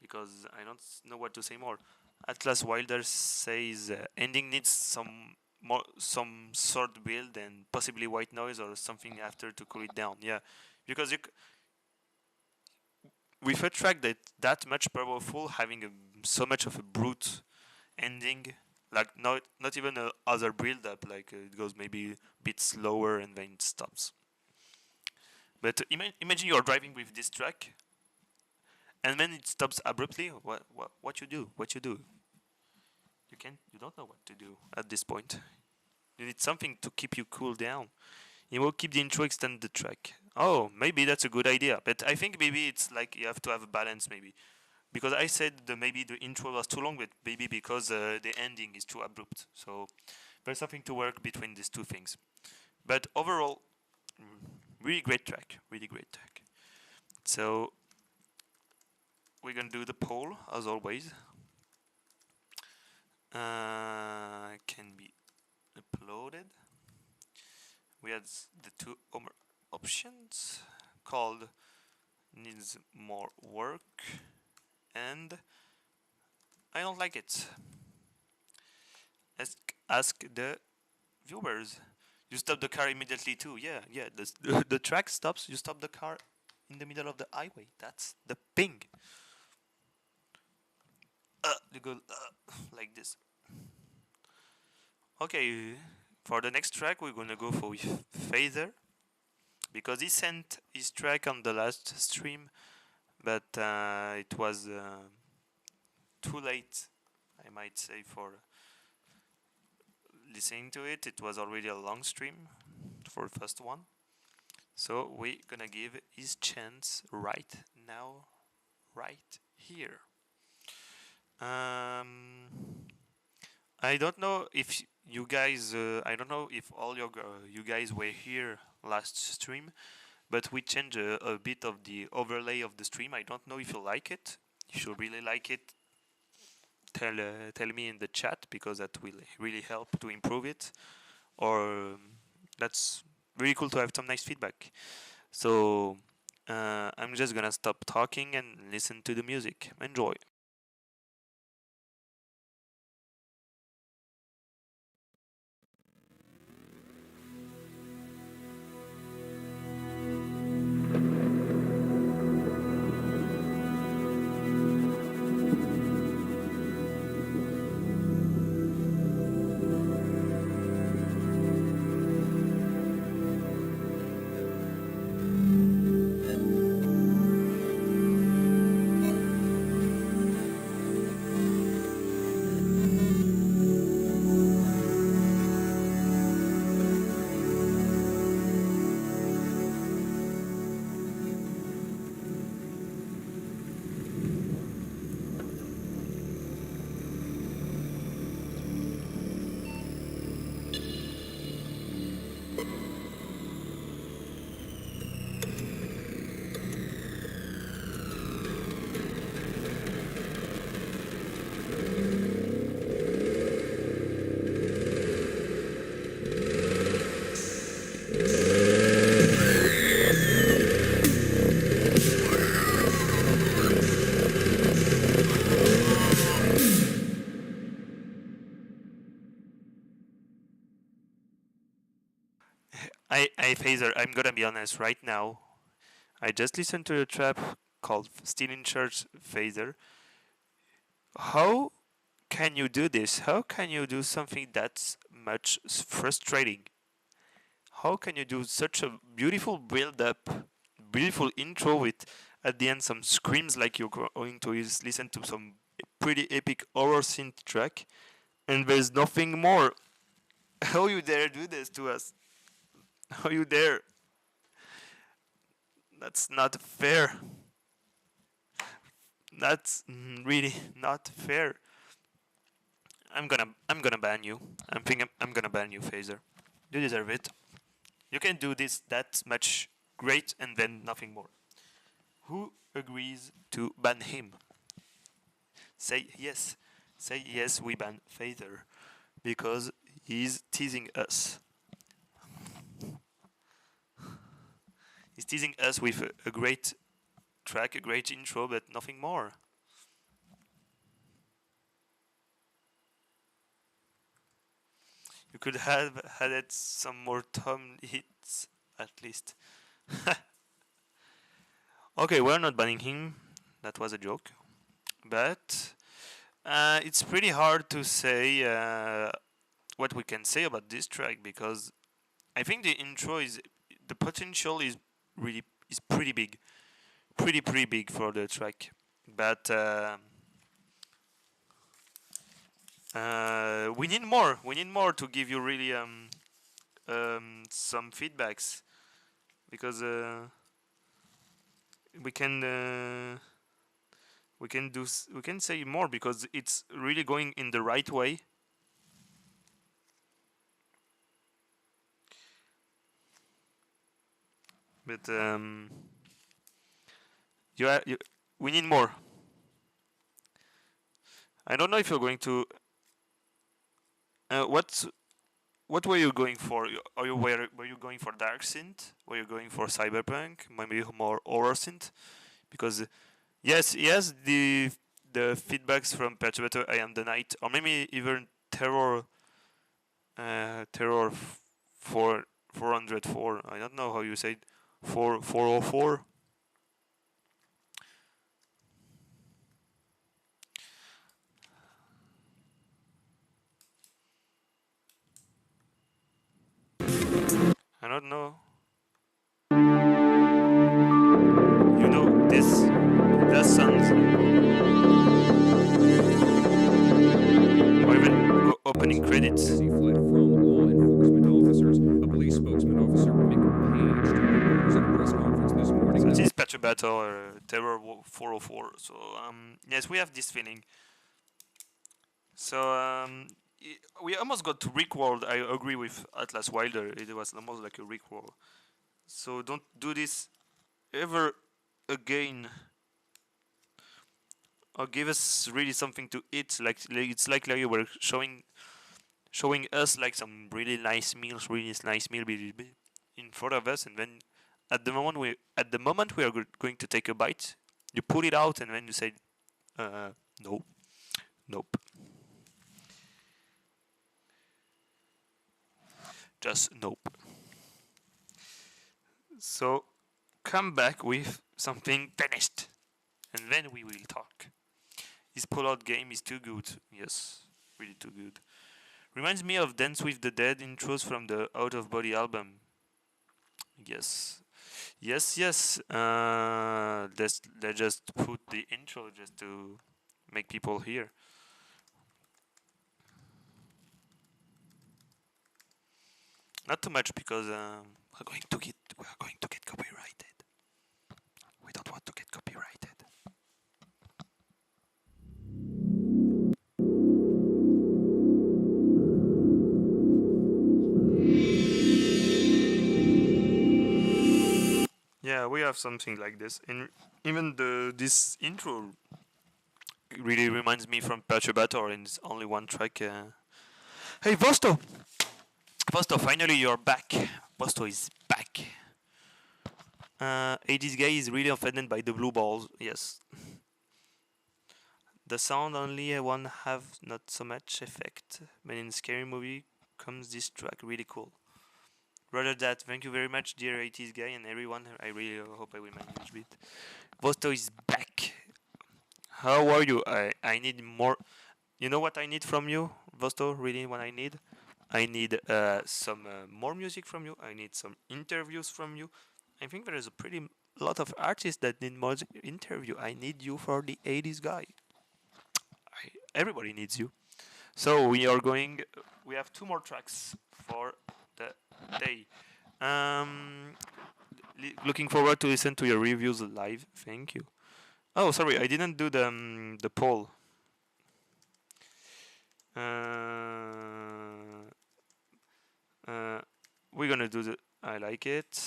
because I don't know what to say more. Atlas Wilder says ending needs some sort build and possibly white noise or something after to cool it down. Yeah, because with a track that much powerful, having so much of a brute ending, like not even a other build up, like it goes maybe a bit slower and then it stops. But imagine you're driving with this track, and then it stops abruptly. What you do? What you do? You don't know what to do at this point. You need something to keep you cool down. You will keep the intro, extend the track. Oh, maybe that's a good idea. But I think maybe it's like you have to have a balance, maybe. Because I said maybe the intro was too long, but maybe because the ending is too abrupt. So there's something to work between these two things. But overall, really great track. Really great track. So we're gonna do the poll as always. Can be uploaded. We had the two options called needs more work and I don't like it. Ask the viewers. You stop the car immediately too. Yeah. The track stops. You stop the car in the middle of the highway. That's the ping. You go like this. Okay, for the next track, we're gonna go for Phaser because he sent his track on the last stream, but it was too late, I might say, for listening to it. It was already a long stream for the first one, so we're gonna give his chance right now, right here. I don't know if you guys. I don't know if all you guys were here last stream, but we change a bit of the overlay of the stream. I don't know if you like it. If you really like it, tell me in the chat, because that will really help to improve it. Or that's really cool to have some nice feedback. So I'm just gonna stop talking and listen to the music. Enjoy. I Phaser, I'm gonna be honest right now. I just listened to a trap called Still in Church Phaser. How can you do this? How can you do something that's much frustrating? How can you do such a beautiful build up, beautiful intro with at the end some screams like you're going to listen to some pretty epic horror synth track, and there's nothing more? How you dare do this to us? How you dare? That's not fair. That's really not fair. I'm gonna ban you. I'm gonna ban you, Phaser. You deserve it. You can do this that much great and then nothing more. Who agrees to ban him? Say yes. Say yes, we ban Phaser because he's teasing us. He's teasing us with a great track, a great intro, but nothing more. You could have had some more tom hits at least. Okay, we're not banning him. That was a joke. But it's pretty hard to say what we can say about this track, because I think the intro is, the potential is really is pretty big, pretty big for the track. But we need more. We need more to give you really some feedbacks, because we can we can say more, because it's really going in the right way. But we need more. I don't know if you're going to. What were you going for? Were you going for Darksynth? Were you going for Cyberpunk? Maybe more horror synth? Because yes, the feedbacks from Perturbator, I Am the Night, or maybe even Terror, Terror 404. I don't know how you say it. 404. I don't know. You know this. That sounds. Or even opening credits. He fled from law enforcement officers. A police spokesman, Officer Mick Page, was at a press conference this morning. So this is Perturbator or Terror 404. So yes, we have this feeling. So we almost got to Rickworld. I agree with Atlas Wilder. It was almost like a Rickworld. So don't do this ever again. Or give us really something to eat. It's like you were showing us like some really nice meals, in front of us, and then at the moment we are going to take a bite, you pull it out, and then you say, no, nope, just nope. So come back with something finished, and then we will talk. This pull-out game is too good. Yes, really too good. Reminds me of Dance with the Dead intros from the Out of Body album. Yes. Yes. Let's just put the intro just to make people hear. Not too much because we're going to get copyrighted. We don't want to get copyrighted. Yeah, we have something like this, and even this intro really reminds me from Perturbator, and it's only one track. Hey, Vosto, finally you're back. Vosto is back. 80s guy is really offended by the blue balls. Yes. The sound only one have not so much effect, but in scary movie comes this track really cool. Rather that, thank you very much, dear 80s guy and everyone. I really hope I will manage it. Vosto is back. How are you? I need more. You know what I need from you, Vosto? Really, what I need? I need some more music from you. I need some interviews from you. I think there is a pretty lot of artists that need more interview. I need you for the 80s guy. Everybody needs you. So we have 2 more tracks for the day. Looking forward to listen to your reviews live. Thank you. Oh, sorry, I didn't do the poll. We're gonna do the I like it.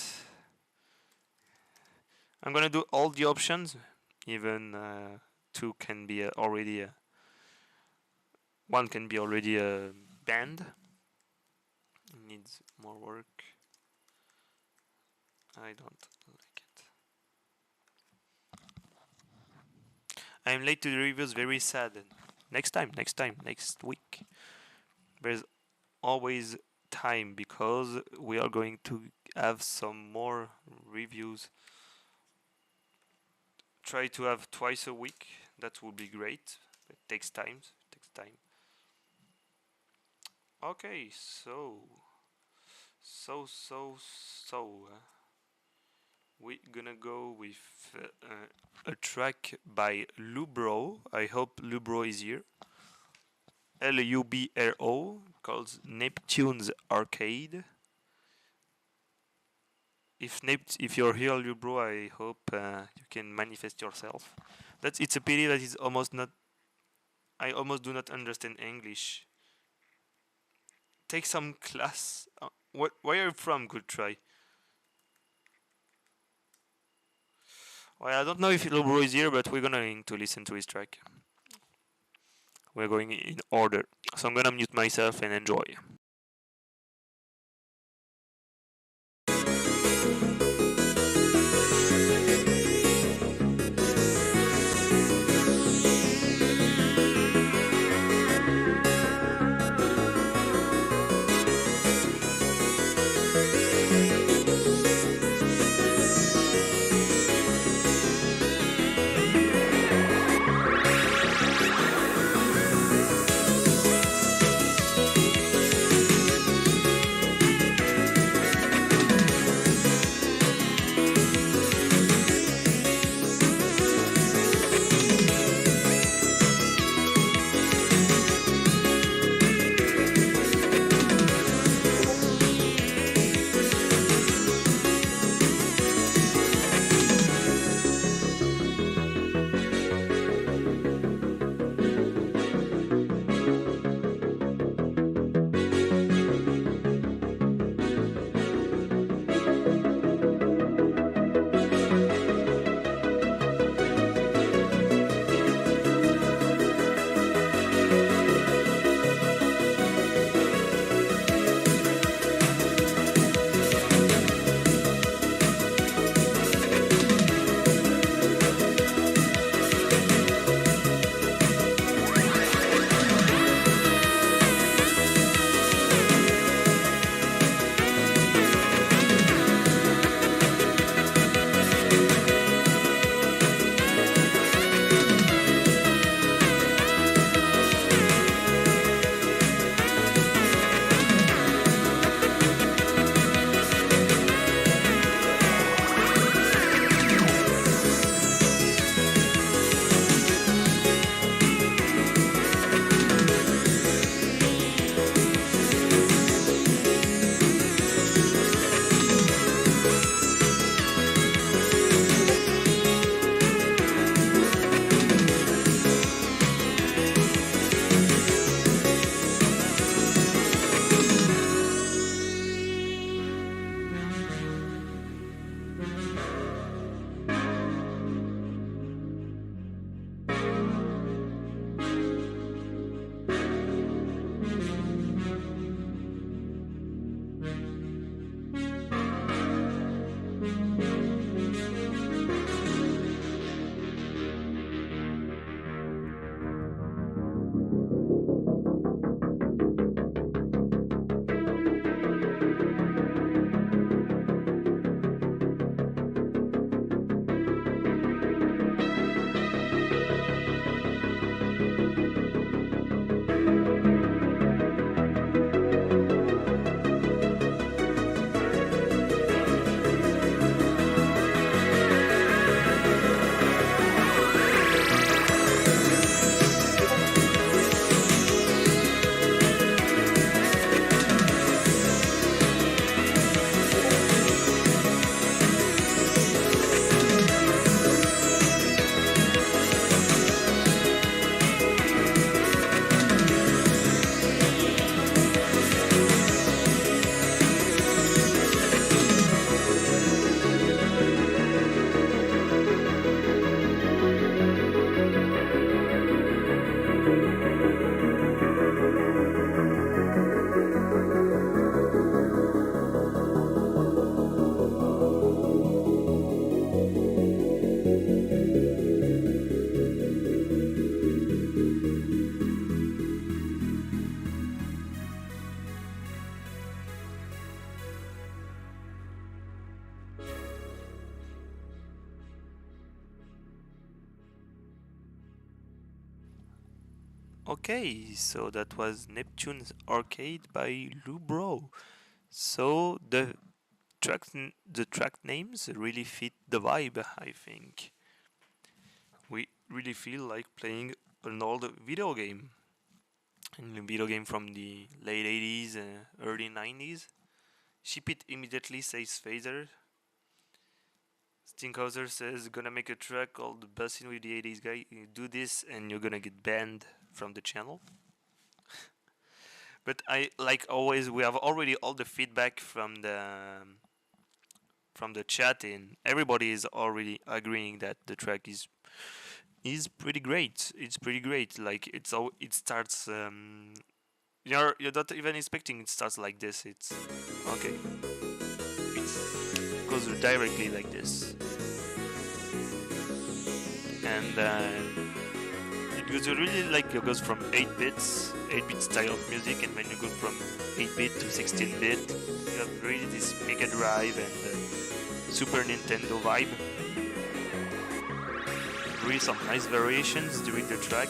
I'm gonna do all the options. Even 2 can be already. 1 can be already banned. Needs more work. I don't like it. I'm late to the reviews, very sad. Next week. There's always time because we are going to have some more reviews. Try to have twice a week. That would be great. It takes time. Okay, so we're gonna go with a track by Lubrow. I hope Lubrow is here. Lubro, called Neptune's Arcade. If you're here, Lubrow, I hope you can manifest yourself. It's a pity that it's almost not. I almost do not understand English. Take some class. Where are you from? Good try. Well, I don't know if Lubrow is here, but we're going to listen to his track. We're going in order. So I'm gonna mute myself and enjoy. Okay, so that was Neptune's Arcade by Lubrow. So the track names really fit the vibe, I think. We really feel like playing an old video game. A video game from the late 80s, early 90s. Ship it immediately, says Phaser. Stinkhauser says, gonna make a track called Bussin' with the 80s guy. You do this and you're gonna get banned from the channel. But I, like always, we have already all the feedback from the chat, and everybody is already agreeing that the track is pretty great. It's pretty great. Like it starts. You're not even expecting it starts like this. It's okay. It goes directly like this, and it goes really like it goes from 8 bit style of music, and when you go from 8-bit to 16-bit, you have really this Mega Drive and Super Nintendo vibe. Really some nice variations during the track,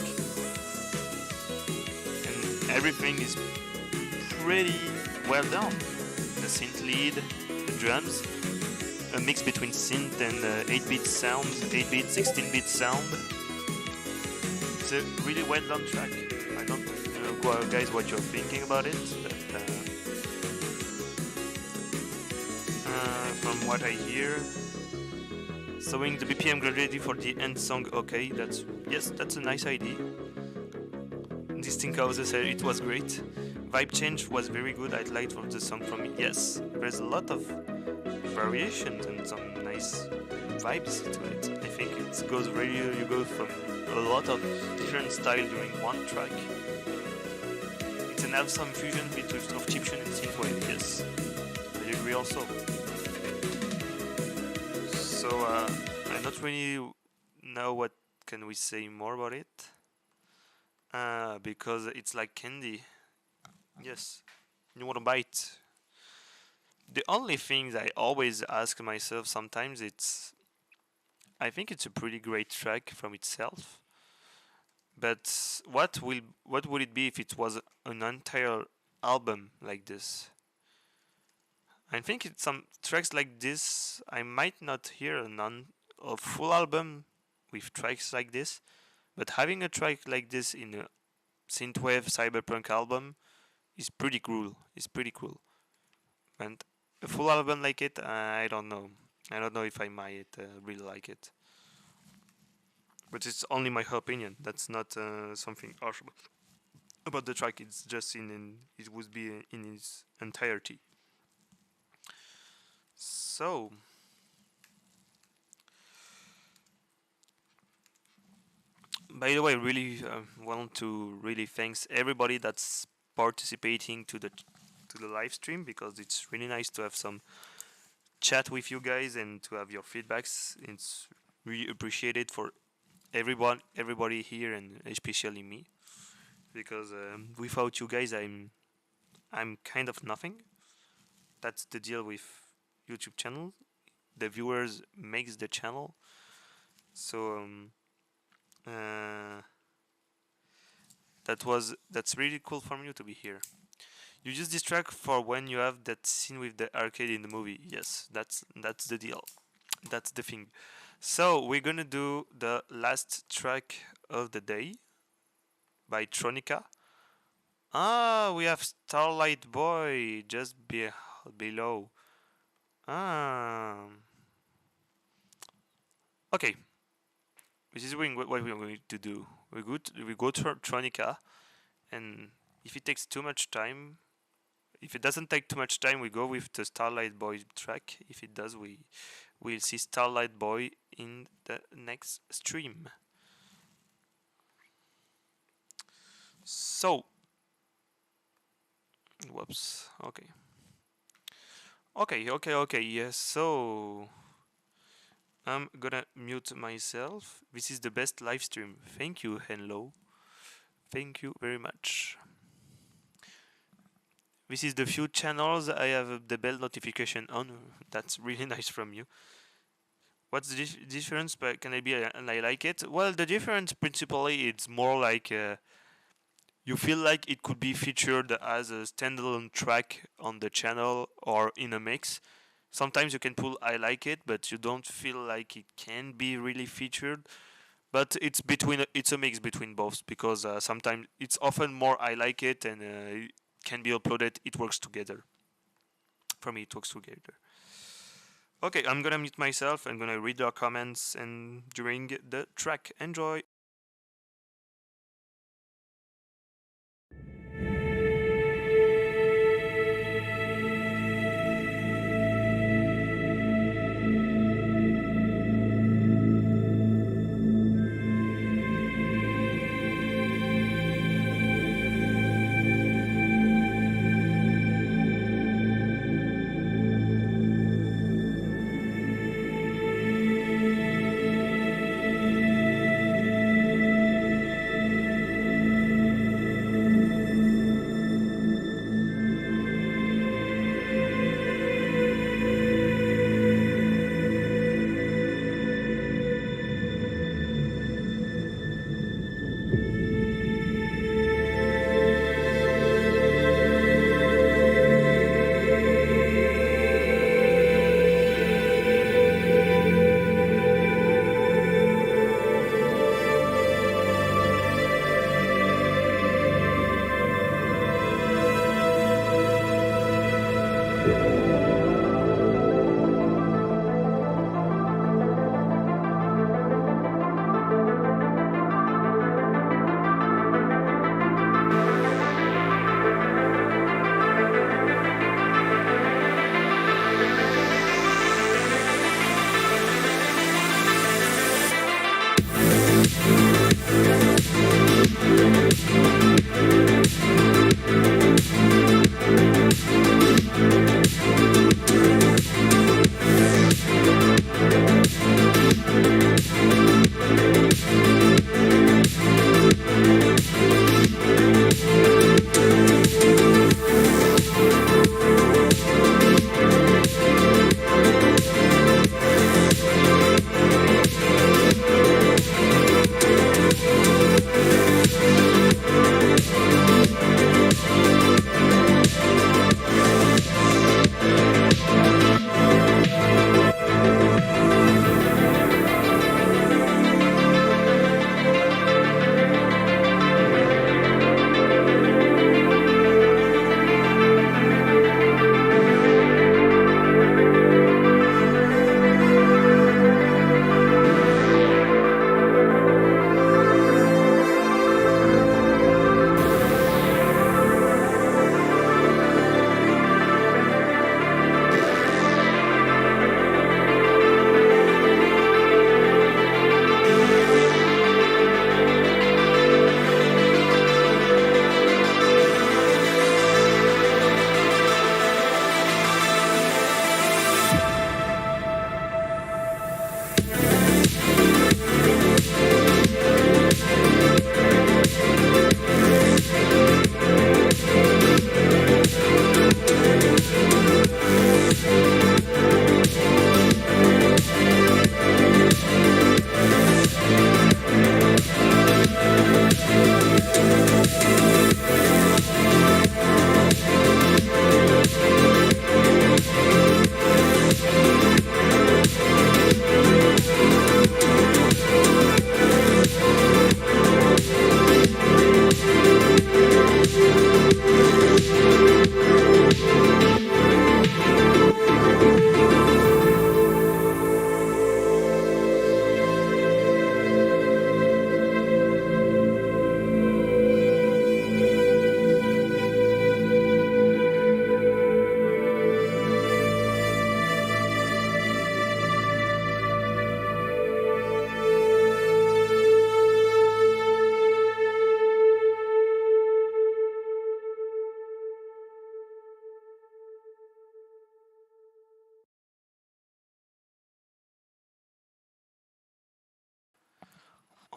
and everything is pretty well done. The synth lead, the drums, a mix between synth and 8-bit sounds, 8-bit, 16-bit sound. It's a really well done track. I don't know, guys, what you're thinking about it, but from what I hear, sewing the BPM gradually for the end song. Okay, that's a nice idea. Distinct Houses said it was great. Vibe change was very good. I'd like for the song from me. Yes, there's a lot of variations and some nice vibes to it. I think it goes really. You go from a lot of different styles during one track. It can have some fusion between of chiptune and synthwave. Yes, I agree also. So I don't really know what can we say more about it, because it's like candy. Yes, you want to bite. The only thing I always ask myself sometimes, I think it's a pretty great track from itself, but what would it be if it was an entire album like this? I think it's some tracks like this I might not hear a full album with tracks like this, but having a track like this in a synthwave cyberpunk album is pretty cool. It's pretty cool. And a full album like it, I don't know. I don't know if I might really like it. But it's only my opinion. That's not something harsh about the track. It's just it would be in its entirety. So, by the way, really want to really thanks everybody that's participating to the live stream, because it's really nice to have some chat with you guys and to have your feedbacks. It's really appreciated for everybody here, and especially me, because without you guys, I'm kind of nothing. That's the deal with YouTube channel. The viewers makes the channel. So that's really cool from you to be here. You use this track for when you have that scene with the arcade in the movie. Yes, that's the deal. That's the thing. So we're gonna do the last track of the day by Tronica. Ah, we have Starlight Boy just below. Ah, okay. This is what we're going to do. We go to Tronica, and if it takes too much time, if it doesn't take too much time, we go with the Starlight Boy track. If it does, we'll see Starlight Boy in the next stream. So, whoops. Okay. Okay. Yes. So, I'm gonna mute myself. This is the best live stream. Thank you, Henlo. Thank you very much. This is the few channels I have the bell notification on. That's really nice from you. What's the difference? But can I be and I like it? Well, the difference principally it's more like you feel like it could be featured as a standalone track on the channel or in a mix. Sometimes you can pull I like it, but you don't feel like it can be really featured. But it's a mix between both, because sometimes it's often more I like it and it can be uploaded. It works together. For me, it works together. Okay, I'm gonna mute myself. I'm gonna read your comments and during the track. Enjoy.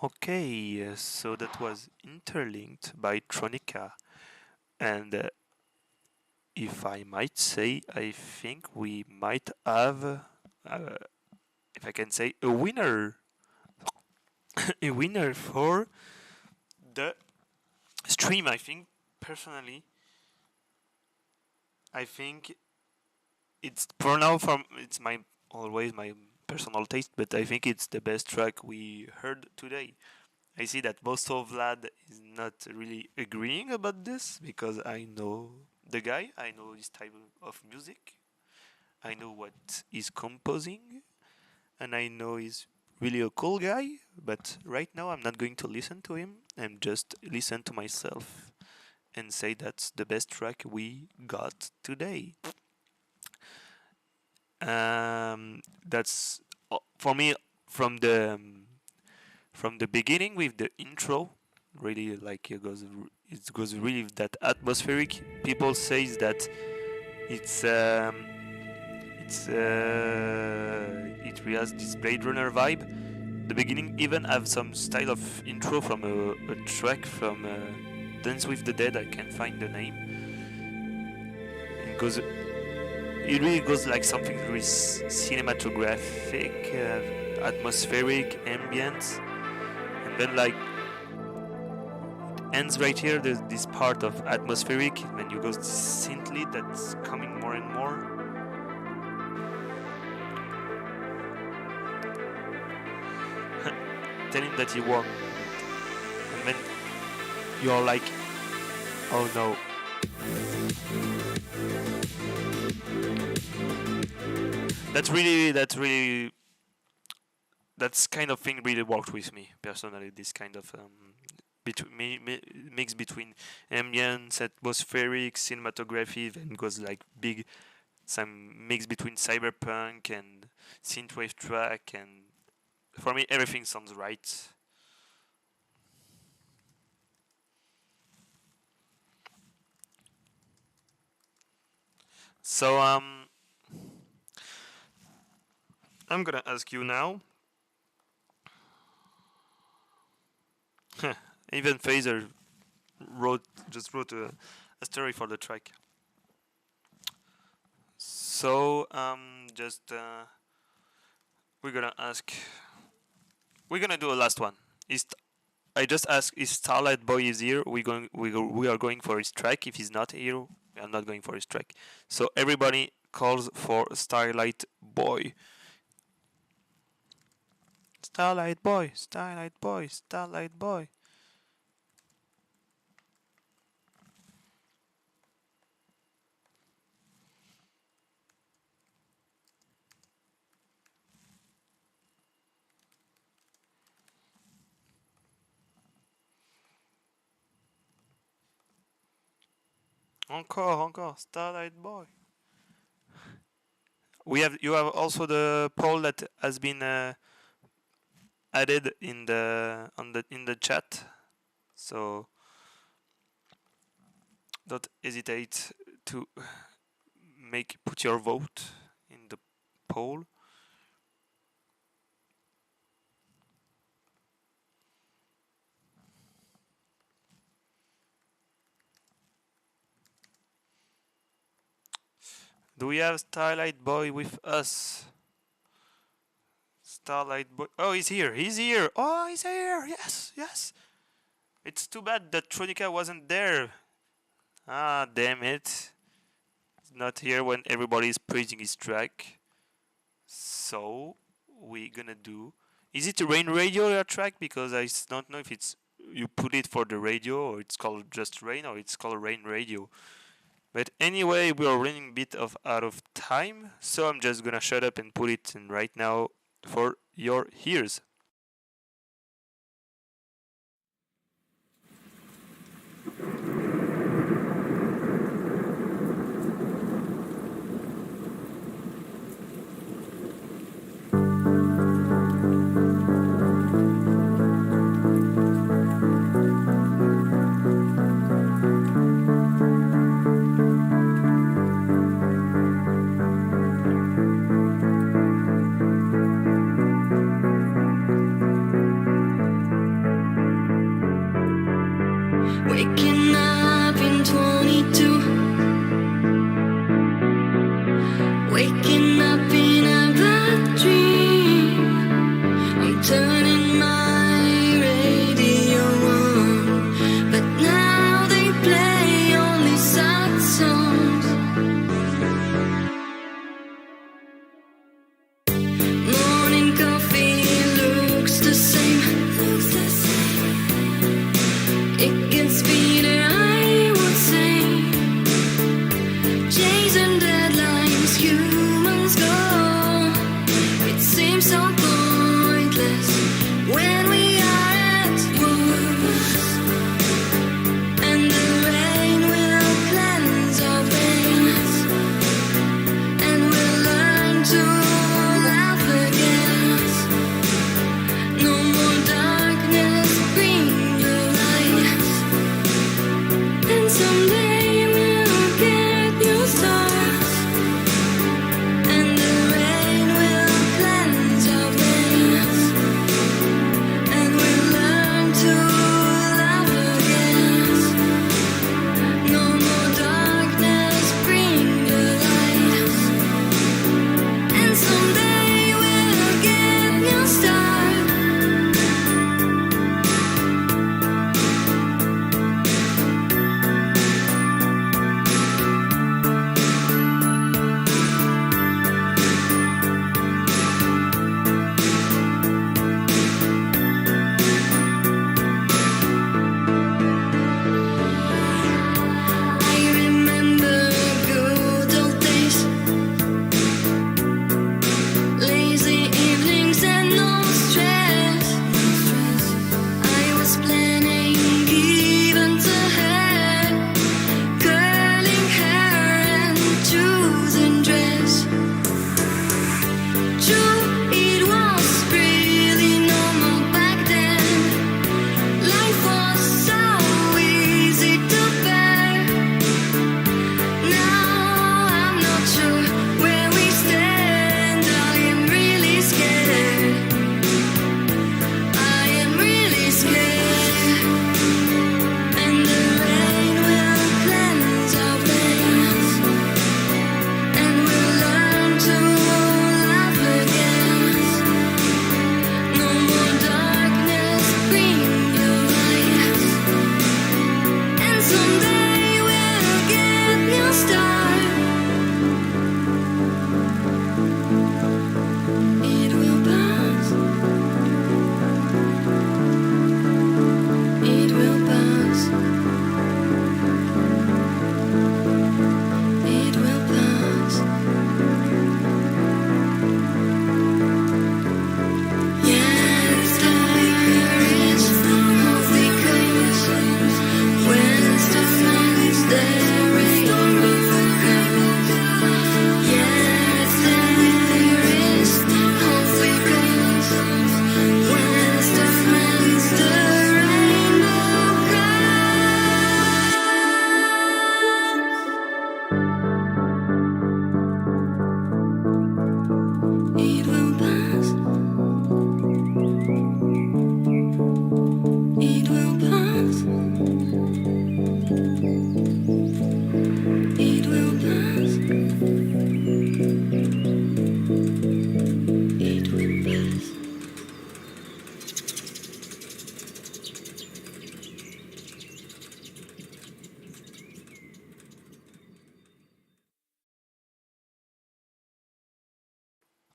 Okay, so that was Interlinked by Tronica, and if I might say, I think we might have, if I can say, a winner, a winner for the stream, I think personally, I think it's for now from it's my always my personal taste, but I think it's the best track we heard today. I see that most of Vlad is not really agreeing about this because I know the guy, I know his type of music, I know what he's composing, and I know he's really a cool guy. But right now, I'm not going to listen to him. I'm just listen to myself and say that's the best track we got today. That's for me from the beginning with the intro. Really, like it goes really that atmospheric. People says that it's it really has this Blade Runner vibe. The beginning even have some style of intro from a track from Dance with the Dead. I can't find the name. It really goes like something very cinematographic, atmospheric, ambient, and then like it ends right here. There's this part of atmospheric, when you go synthly that's coming more and more. Tell him that he won, and then you're like, oh no. That's kind of thing really worked with me personally. This kind of mix between ambience, atmospheric, cinematography, and goes like big, some mix between cyberpunk and synthwave track, and for me everything sounds right. So I'm gonna ask you now. Even Phaser wrote a story for the track. So we're gonna do a last one. I just asked if Starlight Boy is here. We are going for his track. If he's not here, we are not going for his track. So everybody calls for Starlight Boy. Starlight Boy, Starlight Boy, Starlight Boy. Encore, Starlight Boy. You have also the poll that has been added in the chat, so don't hesitate to put your vote in the poll. Do we have Starlight Boy with us? Starlight Boy. Oh, he's here. He's here. Oh, he's here. Yes, yes. It's too bad that Tronica wasn't there. Ah, damn it. He's not here when everybody is praising his track. So, we're gonna do... Is it a Rain Radio, your track? Because I don't know if it's... You put it for the radio, or it's called just Rain, or it's called Rain Radio. But anyway, we are running a bit out of time, so I'm just gonna shut up and put it in right now for your ears. Waking up in 22, waking up in a bad dream. I'm turning my radio on, but now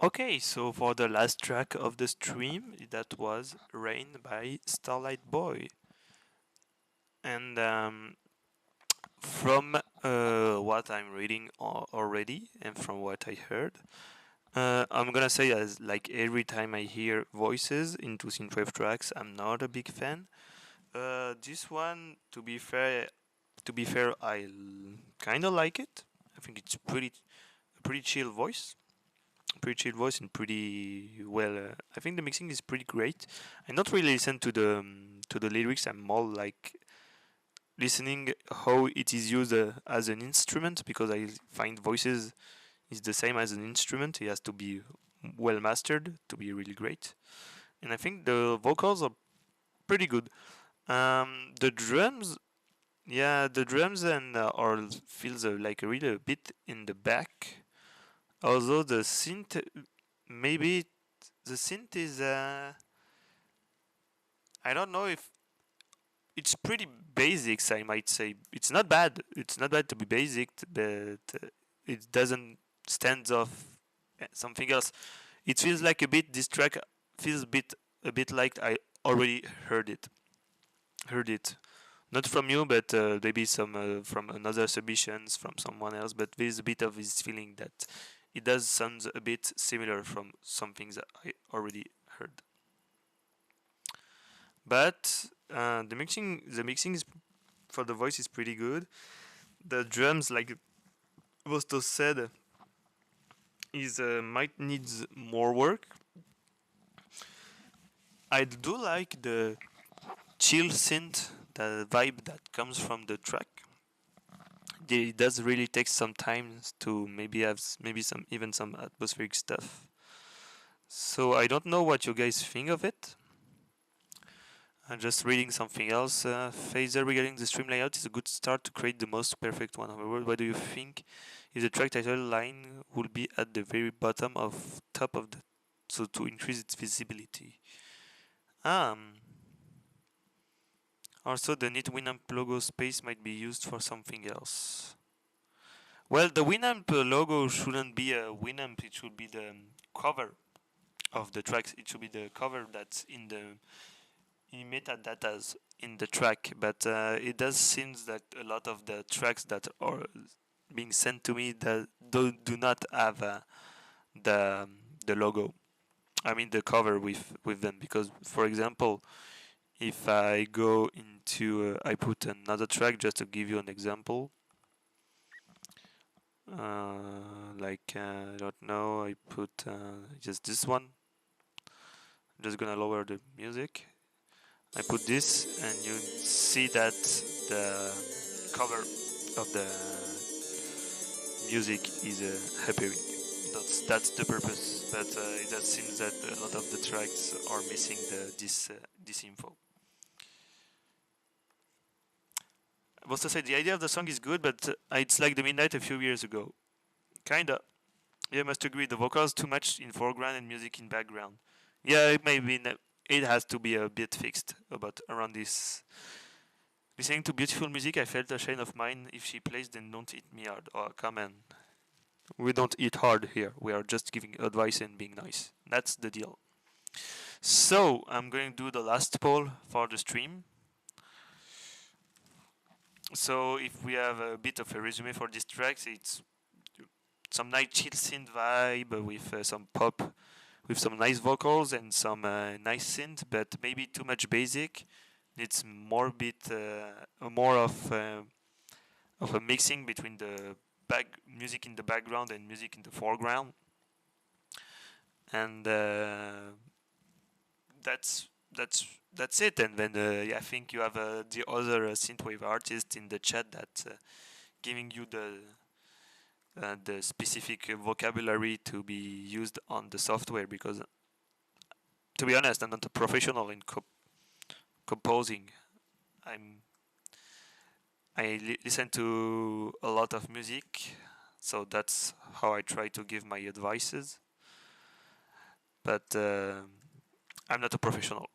Okay, so for the last track of the stream, that was Rain by Starlight Boy. And from what I'm reading already and from what I heard, I'm gonna say as like every time I hear voices into synthwave tracks, I'm not a big fan. This one, to be fair, I kind of like it. I think it's pretty chill voice, and pretty well. I think the mixing is pretty great. I not really listen to the lyrics. I'm more like listening how it is used as an instrument, because I find voices is the same as an instrument. It has to be well mastered to be really great, and I think the vocals are pretty good. The drums, yeah, the drums and are feels like really a bit in the back. Although the synth, maybe the synth is I don't know if it's pretty basics. I might say it's not bad. It's not bad to be basic, but it doesn't stand off something else. It feels like a bit. This track feels a bit like I already heard it. Not from you, but maybe some from another submissions from someone else. But there's a bit of this feeling that it does sound a bit similar from some things that I already heard. But the mixing is for the voice is pretty good. The drums, like Vosto said, is might needs more work. I do like the chill synth, the vibe that comes from the track. It does really take some time to maybe have maybe some even some atmospheric stuff. So I don't know what you guys think of it. I'm just reading something else. Phaser regarding the stream layout is a good start to create the most perfect one. However, what do you think if the track title line will be at the very bottom of top of the so to increase its visibility? Um. Also, the neat Winamp logo space might be used for something else. Well, the Winamp logo shouldn't be a Winamp. It should be the cover of the tracks. It should be the cover that's in the metadatas in the track. But it does seem that a lot of the tracks that are being sent to me that do not have the the logo. I mean the cover with them, because for example, if I go into I put another track just to give you an example. I don't know, I put just this one. I'm just gonna lower the music. I put this, and you see that the cover of the music is appearing. That's the purpose, but it does seem that a lot of the tracks are missing this info. I was to say the idea of the song is good, but it's like the Midnight a few years ago. Kinda. Yeah, I must agree. The vocals too much in foreground and music in background. Yeah, it has to be a bit fixed about around this. Listening to beautiful music, I felt a shade of mine. If she plays, then don't eat me hard. Oh, come on. We don't eat hard here. We are just giving advice and being nice. That's the deal. So, I'm going to do the last poll for the stream. So, if we have a bit of a resume for these tracks, it's some nice chill synth vibe with some pop, with some nice vocals and some nice synth, but maybe too much basic. It's more of a mixing between the music in the background and music in the foreground, and that's it. And then I think you have the other synthwave artist in the chat that giving you the specific vocabulary to be used on the software, because to be honest, I'm not a professional in composing. I listen to a lot of music, so that's how I try to give my advices. But I'm not a professional.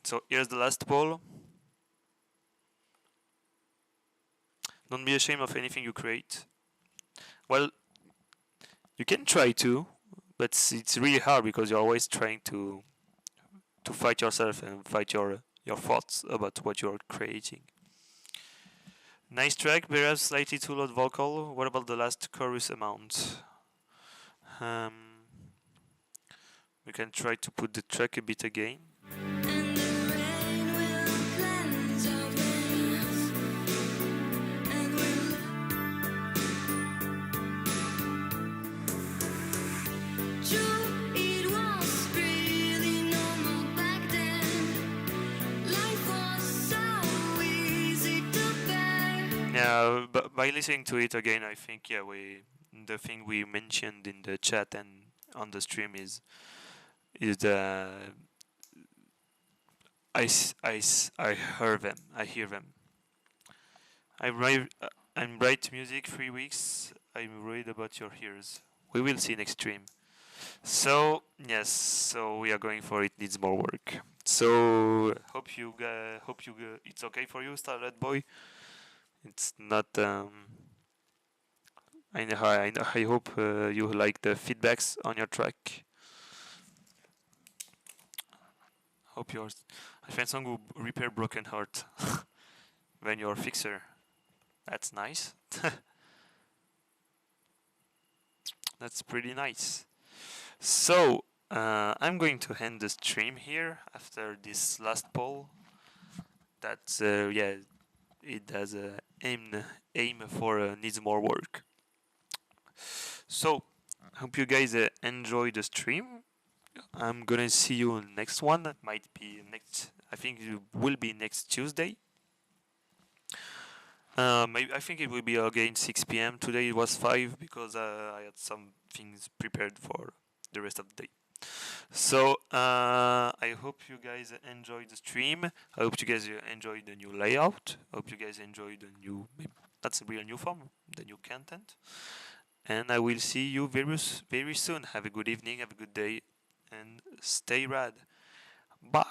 So here's the last poll. Don't be ashamed of anything you create. Well, you can try to, but it's really hard because you're always trying to fight yourself and fight your thoughts about what you're creating. Nice track, perhaps slightly too loud vocal. What about the last chorus amount? Um, we can try to put the track a bit again. And the rain will cleanse our veins, and we'll true, it was really normal back then. Life was so easy to bear. Yeah, but by listening to it again, I think the thing we mentioned in the chat and on the stream is the I hear them. I hear them. I'm write music 3 weeks. I'm worried about your ears. We will see next stream. So yes, so we are going for it. Needs more work. So hope you it's okay for you, Starlight Boy. It's not. I hope you like the feedbacks on your track. Hope yours. I find song who repair broken heart when you're a fixer. That's nice. That's pretty nice. So I'm going to end the stream here after this last poll. That's yeah, it has aim for needs more work. So hope you guys enjoy the stream. I'm gonna see you next one. That might be next. I think it will be next Tuesday. Maybe I think it will be again 6 p.m. Today it was 5 because I had some things prepared for the rest of the day. So I hope you guys enjoyed the stream. I hope you guys enjoyed the new layout. I hope you guys enjoyed the new. That's a real new form, the new content. And I will see you very soon. Have a good evening. Have a good day, and stay rad. Bye.